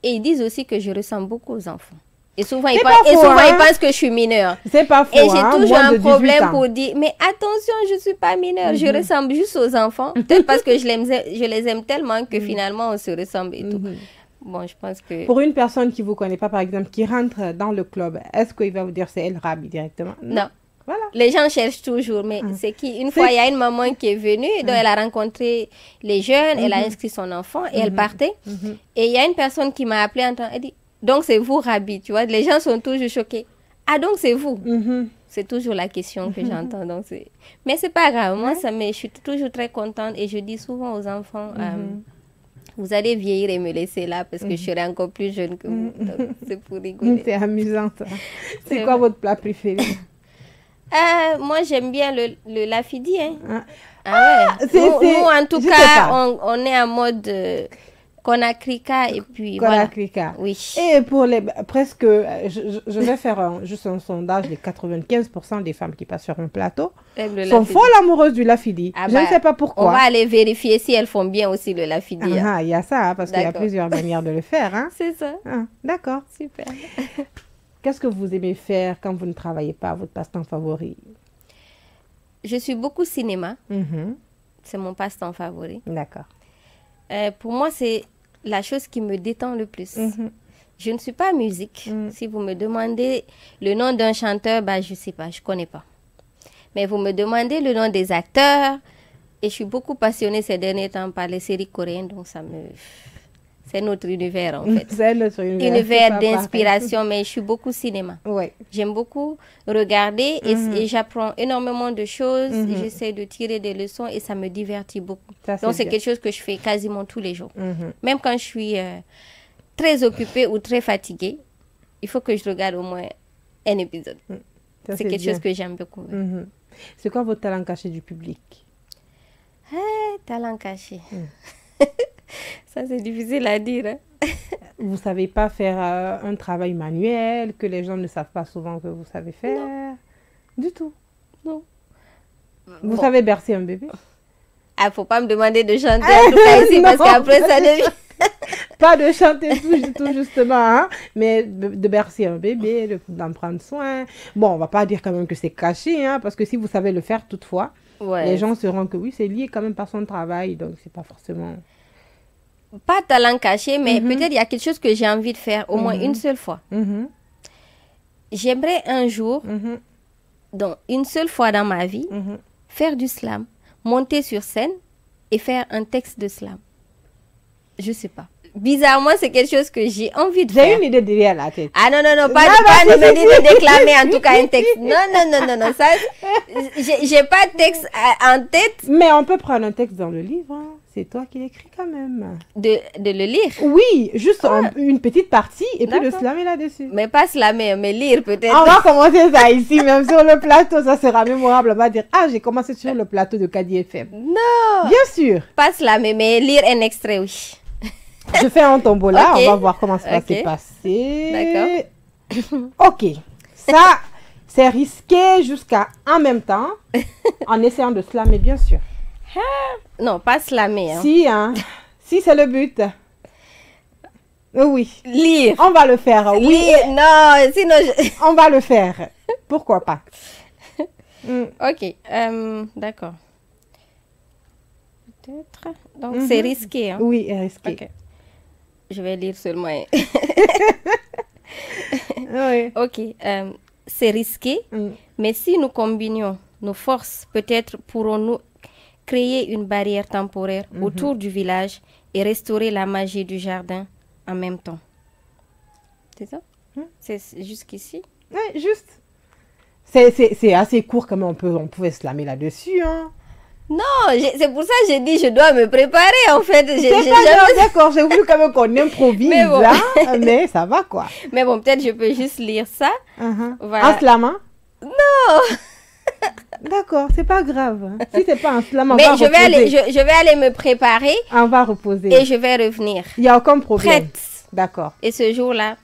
S2: ils disent aussi que je ressemble beaucoup aux enfants. Et souvent, ils pensent que je suis mineure.
S1: C'est pas faux.
S2: Et j'ai toujours un problème pour dire, mais attention, je ne suis pas mineure. Je ressemble juste aux enfants. Peut-être parce que je les aime tellement que finalement, on se ressemble et tout. bon, je pense que...
S1: Pour une personne qui ne vous connaît pas, par exemple, qui rentre dans le club, est-ce qu'il va vous dire c'est El Rabi directement?
S2: Non.
S1: Voilà.
S2: Les gens cherchent toujours, mais c'est une fois, il y a une maman qui est venue, donc elle a rencontré les jeunes, elle a inscrit son enfant et elle partait. Et il y a une personne qui m'a appelée en temps, elle dit, donc c'est vous, Rabi, tu vois, les gens sont toujours choqués. Ah, donc c'est vous. C'est toujours la question que j'entends. Donc mais c'est pas grave, moi, je suis toujours très contente et je dis souvent aux enfants, vous allez vieillir et me laisser là parce que je serai encore plus jeune que vous. C'est pour rigoler.
S1: C'est amusant, ça. C'est quoi votre plat préféré?
S2: Moi, j'aime bien le lafidi. Hein. Nous, en tout cas, on est en mode Konakrika et puis
S1: Konakrika.
S2: Voilà. Oui.
S1: Et pour les presque, je vais faire juste un sondage, les 95% des femmes qui passent sur un plateau sont folles amoureuses du lafidi. Je ne sais pas pourquoi.
S2: On va aller vérifier si elles font bien aussi le lafidi.
S1: Il y a ça, parce qu'il y a plusieurs manières de le faire. Hein.
S2: C'est ça.
S1: D'accord.
S2: Super.
S1: Qu'est-ce que vous aimez faire quand vous ne travaillez pas, votre passe-temps favori?
S2: Je suis beaucoup cinéma. C'est mon passe-temps favori.
S1: D'accord.
S2: Pour moi, c'est la chose qui me détend le plus. Je ne suis pas musique. Si vous me demandez le nom d'un chanteur, je ne sais pas, je ne connais pas. Mais vous me demandez le nom des acteurs, et je suis beaucoup passionnée ces derniers temps par les séries coréennes, donc ça me... C'est notre univers, en fait.
S1: C'est notre
S2: univers d'inspiration, mais je suis beaucoup cinéma.
S1: Ouais.
S2: J'aime beaucoup regarder et j'apprends énormément de choses. J'essaie de tirer des leçons et ça me divertit beaucoup. Donc, c'est quelque chose que je fais quasiment tous les jours. Même quand je suis très occupée ou très fatiguée, il faut que je regarde au moins un épisode. C'est quelque chose que j'aime beaucoup.
S1: C'est quoi votre talent caché du public?
S2: Talent caché. Ça, c'est difficile à dire. Hein?
S1: Vous ne savez pas faire un travail manuel que les gens ne savent pas souvent que vous savez faire?
S2: Non.
S1: Du tout?
S2: Non.
S1: Vous savez bercer un bébé?
S2: Il ne faut pas me demander de chanter en tout cas ici parce qu'après ça devient...
S1: Pas de chanter tout justement, hein, mais de bercer un bébé, d'en prendre soin. Bon, on ne va pas dire quand même que c'est caché, hein, parce que si vous savez le faire toutefois, les gens sauront que oui, c'est lié quand même par son travail, donc c'est pas forcément...
S2: Pas talent caché, mais peut-être il y a quelque chose que j'ai envie de faire au moins une seule fois. J'aimerais un jour, donc une seule fois dans ma vie, faire du slam, monter sur scène et faire un texte de slam. Je sais pas. Bizarrement, c'est quelque chose que j'ai envie de faire.
S1: J'ai une idée derrière la tête.
S2: Ah non, pas de me dire de déclamer en tout cas un texte. Non. Ça, j'ai pas de texte en tête.
S1: Mais on peut prendre un texte dans le livre. Hein. C'est toi qui l'écris quand même.
S2: De le lire?
S1: Oui, juste une petite partie et puis de slammer là-dessus.
S2: Mais pas slammer, mais lire peut-être.
S1: On va commencer ça ici, même sur le plateau. Ça sera mémorable. On va dire, j'ai commencé sur le plateau de Kadi FM.
S2: Non.
S1: Bien sûr.
S2: Pas slammer, mais lire un extrait, oui.
S1: Je fais un tombola, on va voir comment ça va se passer. D'accord. Ok. Ça, c'est risqué jusqu'à en même temps, en essayant de slammer, bien sûr.
S2: Non, pas slammer. Hein.
S1: Si, si c'est le but. Oui.
S2: Lire.
S1: On va le faire. Oui.
S2: Lire. Non, sinon...
S1: On va le faire. Pourquoi pas?
S2: Ok. D'accord. Peut-être. Donc, c'est risqué. Hein?
S1: Oui, risqué.
S2: Ok. Je vais lire seulement.
S1: Oui.
S2: Ok. C'est risqué, mais si nous combinions nos forces, peut-être pourrons-nous créer une barrière temporaire autour du village et restaurer la magie du jardin en même temps. C'est ça? C'est jusqu'ici?
S1: Oui, juste. C'est assez court quand même, on pouvait slammer là-dessus. Hein.
S2: Non, c'est pour ça que j'ai dit je dois me préparer en fait.
S1: D'accord, j'ai voulu quand même qu'on improvise là, mais ça va quoi.
S2: Mais bon, peut-être je peux juste lire ça.
S1: Voilà. En slamant?
S2: Non.
S1: D'accord, c'est pas grave. Si c'est pas en slamant,
S2: mais je vais aller me préparer.
S1: On va reposer.
S2: Et je vais revenir.
S1: Il n'y a aucun problème.
S2: Prête.
S1: D'accord.
S2: Et ce jour-là.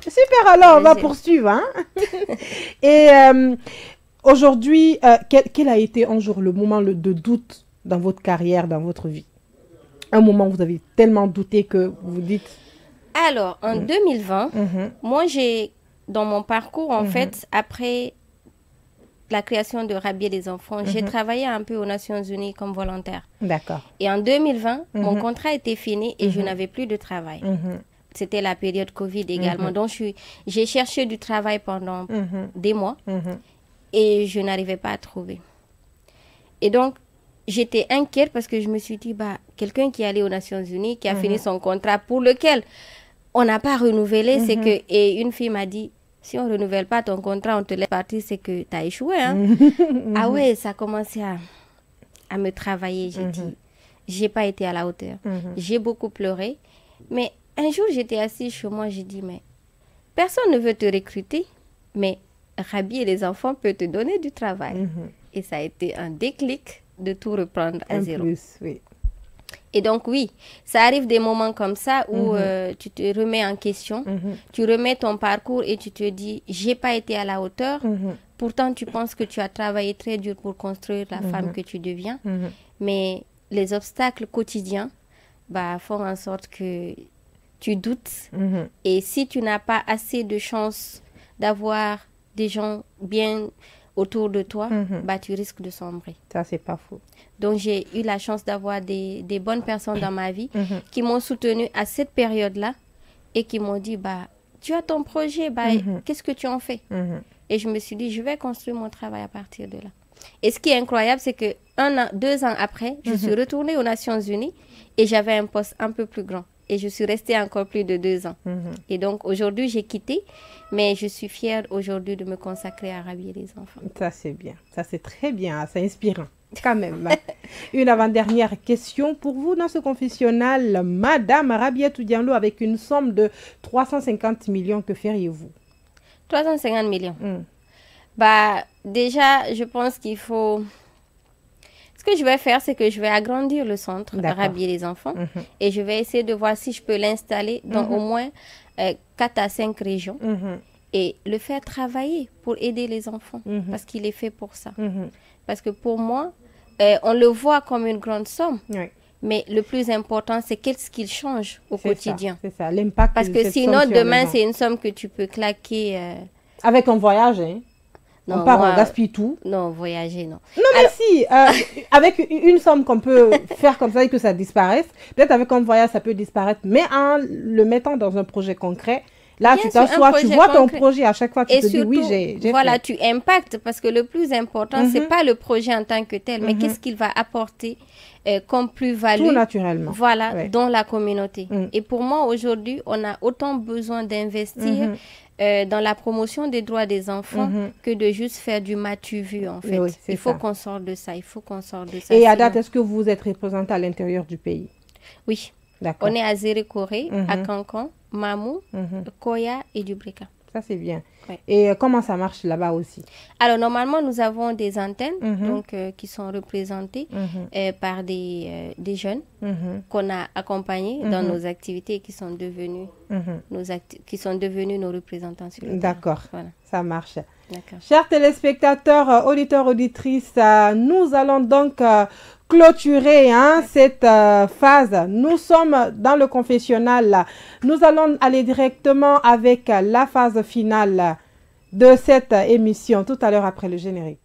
S1: Super, alors on va poursuivre. Hein? Et aujourd'hui, quel a été un jour le moment de doute dans votre carrière, dans votre vie? Un moment où vous avez tellement douté que vous dites...
S2: Alors, en 2020, moi dans mon parcours, en fait, après la création de Rabier les enfants, j'ai travaillé un peu aux Nations Unies comme volontaire.
S1: D'accord.
S2: Et en 2020, mon contrat était fini et je n'avais plus de travail. C'était la période Covid également. Donc, j'ai cherché du travail pendant des mois et je n'arrivais pas à trouver. Et donc, j'étais inquiète parce que je me suis dit, quelqu'un qui est allé aux Nations Unies, qui a fini son contrat pour lequel on n'a pas renouvelé, c'est que... Et une fille m'a dit, si on ne renouvelle pas ton contrat, on te laisse partir, c'est que tu as échoué. Hein? Ah ouais, ça a commencé à me travailler. J'ai dit, j'ai pas été à la hauteur. J'ai beaucoup pleuré. Mais un jour, j'étais assise chez moi, j'ai dit, mais personne ne veut te recruter, mais Rabier les enfants peut te donner du travail. Et ça a été un déclic de tout reprendre à zéro.
S1: Plus, oui.
S2: Et donc, oui, ça arrive des moments comme ça où tu te remets en question, tu remets ton parcours et tu te dis, j'ai pas été à la hauteur. Pourtant, tu penses que tu as travaillé très dur pour construire la femme que tu deviens. Mais les obstacles quotidiens font en sorte que tu doutes. Et si tu n'as pas assez de chance d'avoir des gens bien autour de toi, tu risques de sombrer.
S1: Ça, c'est pas faux.
S2: Donc, j'ai eu la chance d'avoir des bonnes personnes dans ma vie qui m'ont soutenue à cette période-là et qui m'ont dit, tu as ton projet, qu'est-ce que tu en fais? Et je me suis dit, je vais construire mon travail à partir de là. Et ce qui est incroyable, c'est que 2 ans après, je suis retournée aux Nations Unies et j'avais un poste un peu plus grand. Et je suis restée encore plus de 2 ans. Et donc, aujourd'hui, j'ai quitté. Mais je suis fière aujourd'hui de me consacrer à Rabier les enfants.
S1: Ça, c'est bien. Ça, c'est très bien. C'est inspirant, quand même. Une avant-dernière question pour vous dans ce confessionnal. Madame Rabiatou Diallo, avec une somme de 350 millions, que feriez-vous?
S2: 350 millions. Déjà, je pense qu'il faut... Ce que je vais faire, c'est que je vais agrandir le centre Rabier les enfants et je vais essayer de voir si je peux l'installer dans au moins 4 à 5 régions et le faire travailler pour aider les enfants parce qu'il est fait pour ça. Parce que pour moi, on le voit comme une grande somme, mais le plus important, c'est qu'est-ce qu'il change au quotidien.
S1: C'est ça, l'impact.
S2: Parce que sinon, demain, c'est une somme que tu peux claquer.
S1: Avec un voyage, hein?
S2: Non,
S1: on part, on gaspille tout.
S2: Non, voyager, non.
S1: Non, mais si, avec une somme qu'on peut faire comme ça et que ça disparaisse, peut-être avec un voyage, ça peut disparaître, mais en le mettant dans un projet concret, là, tu t'assois, tu vois ton projet à chaque fois, tu te dis, oui, j'ai fait.
S2: Voilà, tu impactes, parce que le plus important, c'est pas le projet en tant que tel, mais qu'est-ce qu'il va apporter comme plus-value.
S1: Tout naturellement.
S2: Voilà, dans la communauté. Et pour moi, aujourd'hui, on a autant besoin d'investir dans la promotion des droits des enfants que de juste faire du matu-vu, en fait. Il faut qu'on sorte de ça,
S1: Et à date, est-ce que vous êtes représenté à l'intérieur du pays?
S2: Oui. On est à Zérekoré, à Kankan, Mamou, Koya et Dubrika.
S1: Ça, c'est bien. Et comment ça marche là-bas aussi?
S2: Alors, normalement, nous avons des antennes donc, qui sont représentées par des jeunes qu'on a accompagnés dans nos activités et qui sont devenus, nos représentants sur le terrain.
S1: D'accord,
S2: voilà.
S1: Ça marche. Chers téléspectateurs, auditeurs, auditrices, nous allons donc clôturer cette phase. Nous sommes dans le confessionnal. Nous allons aller directement avec la phase finale de cette émission tout à l'heure après le générique.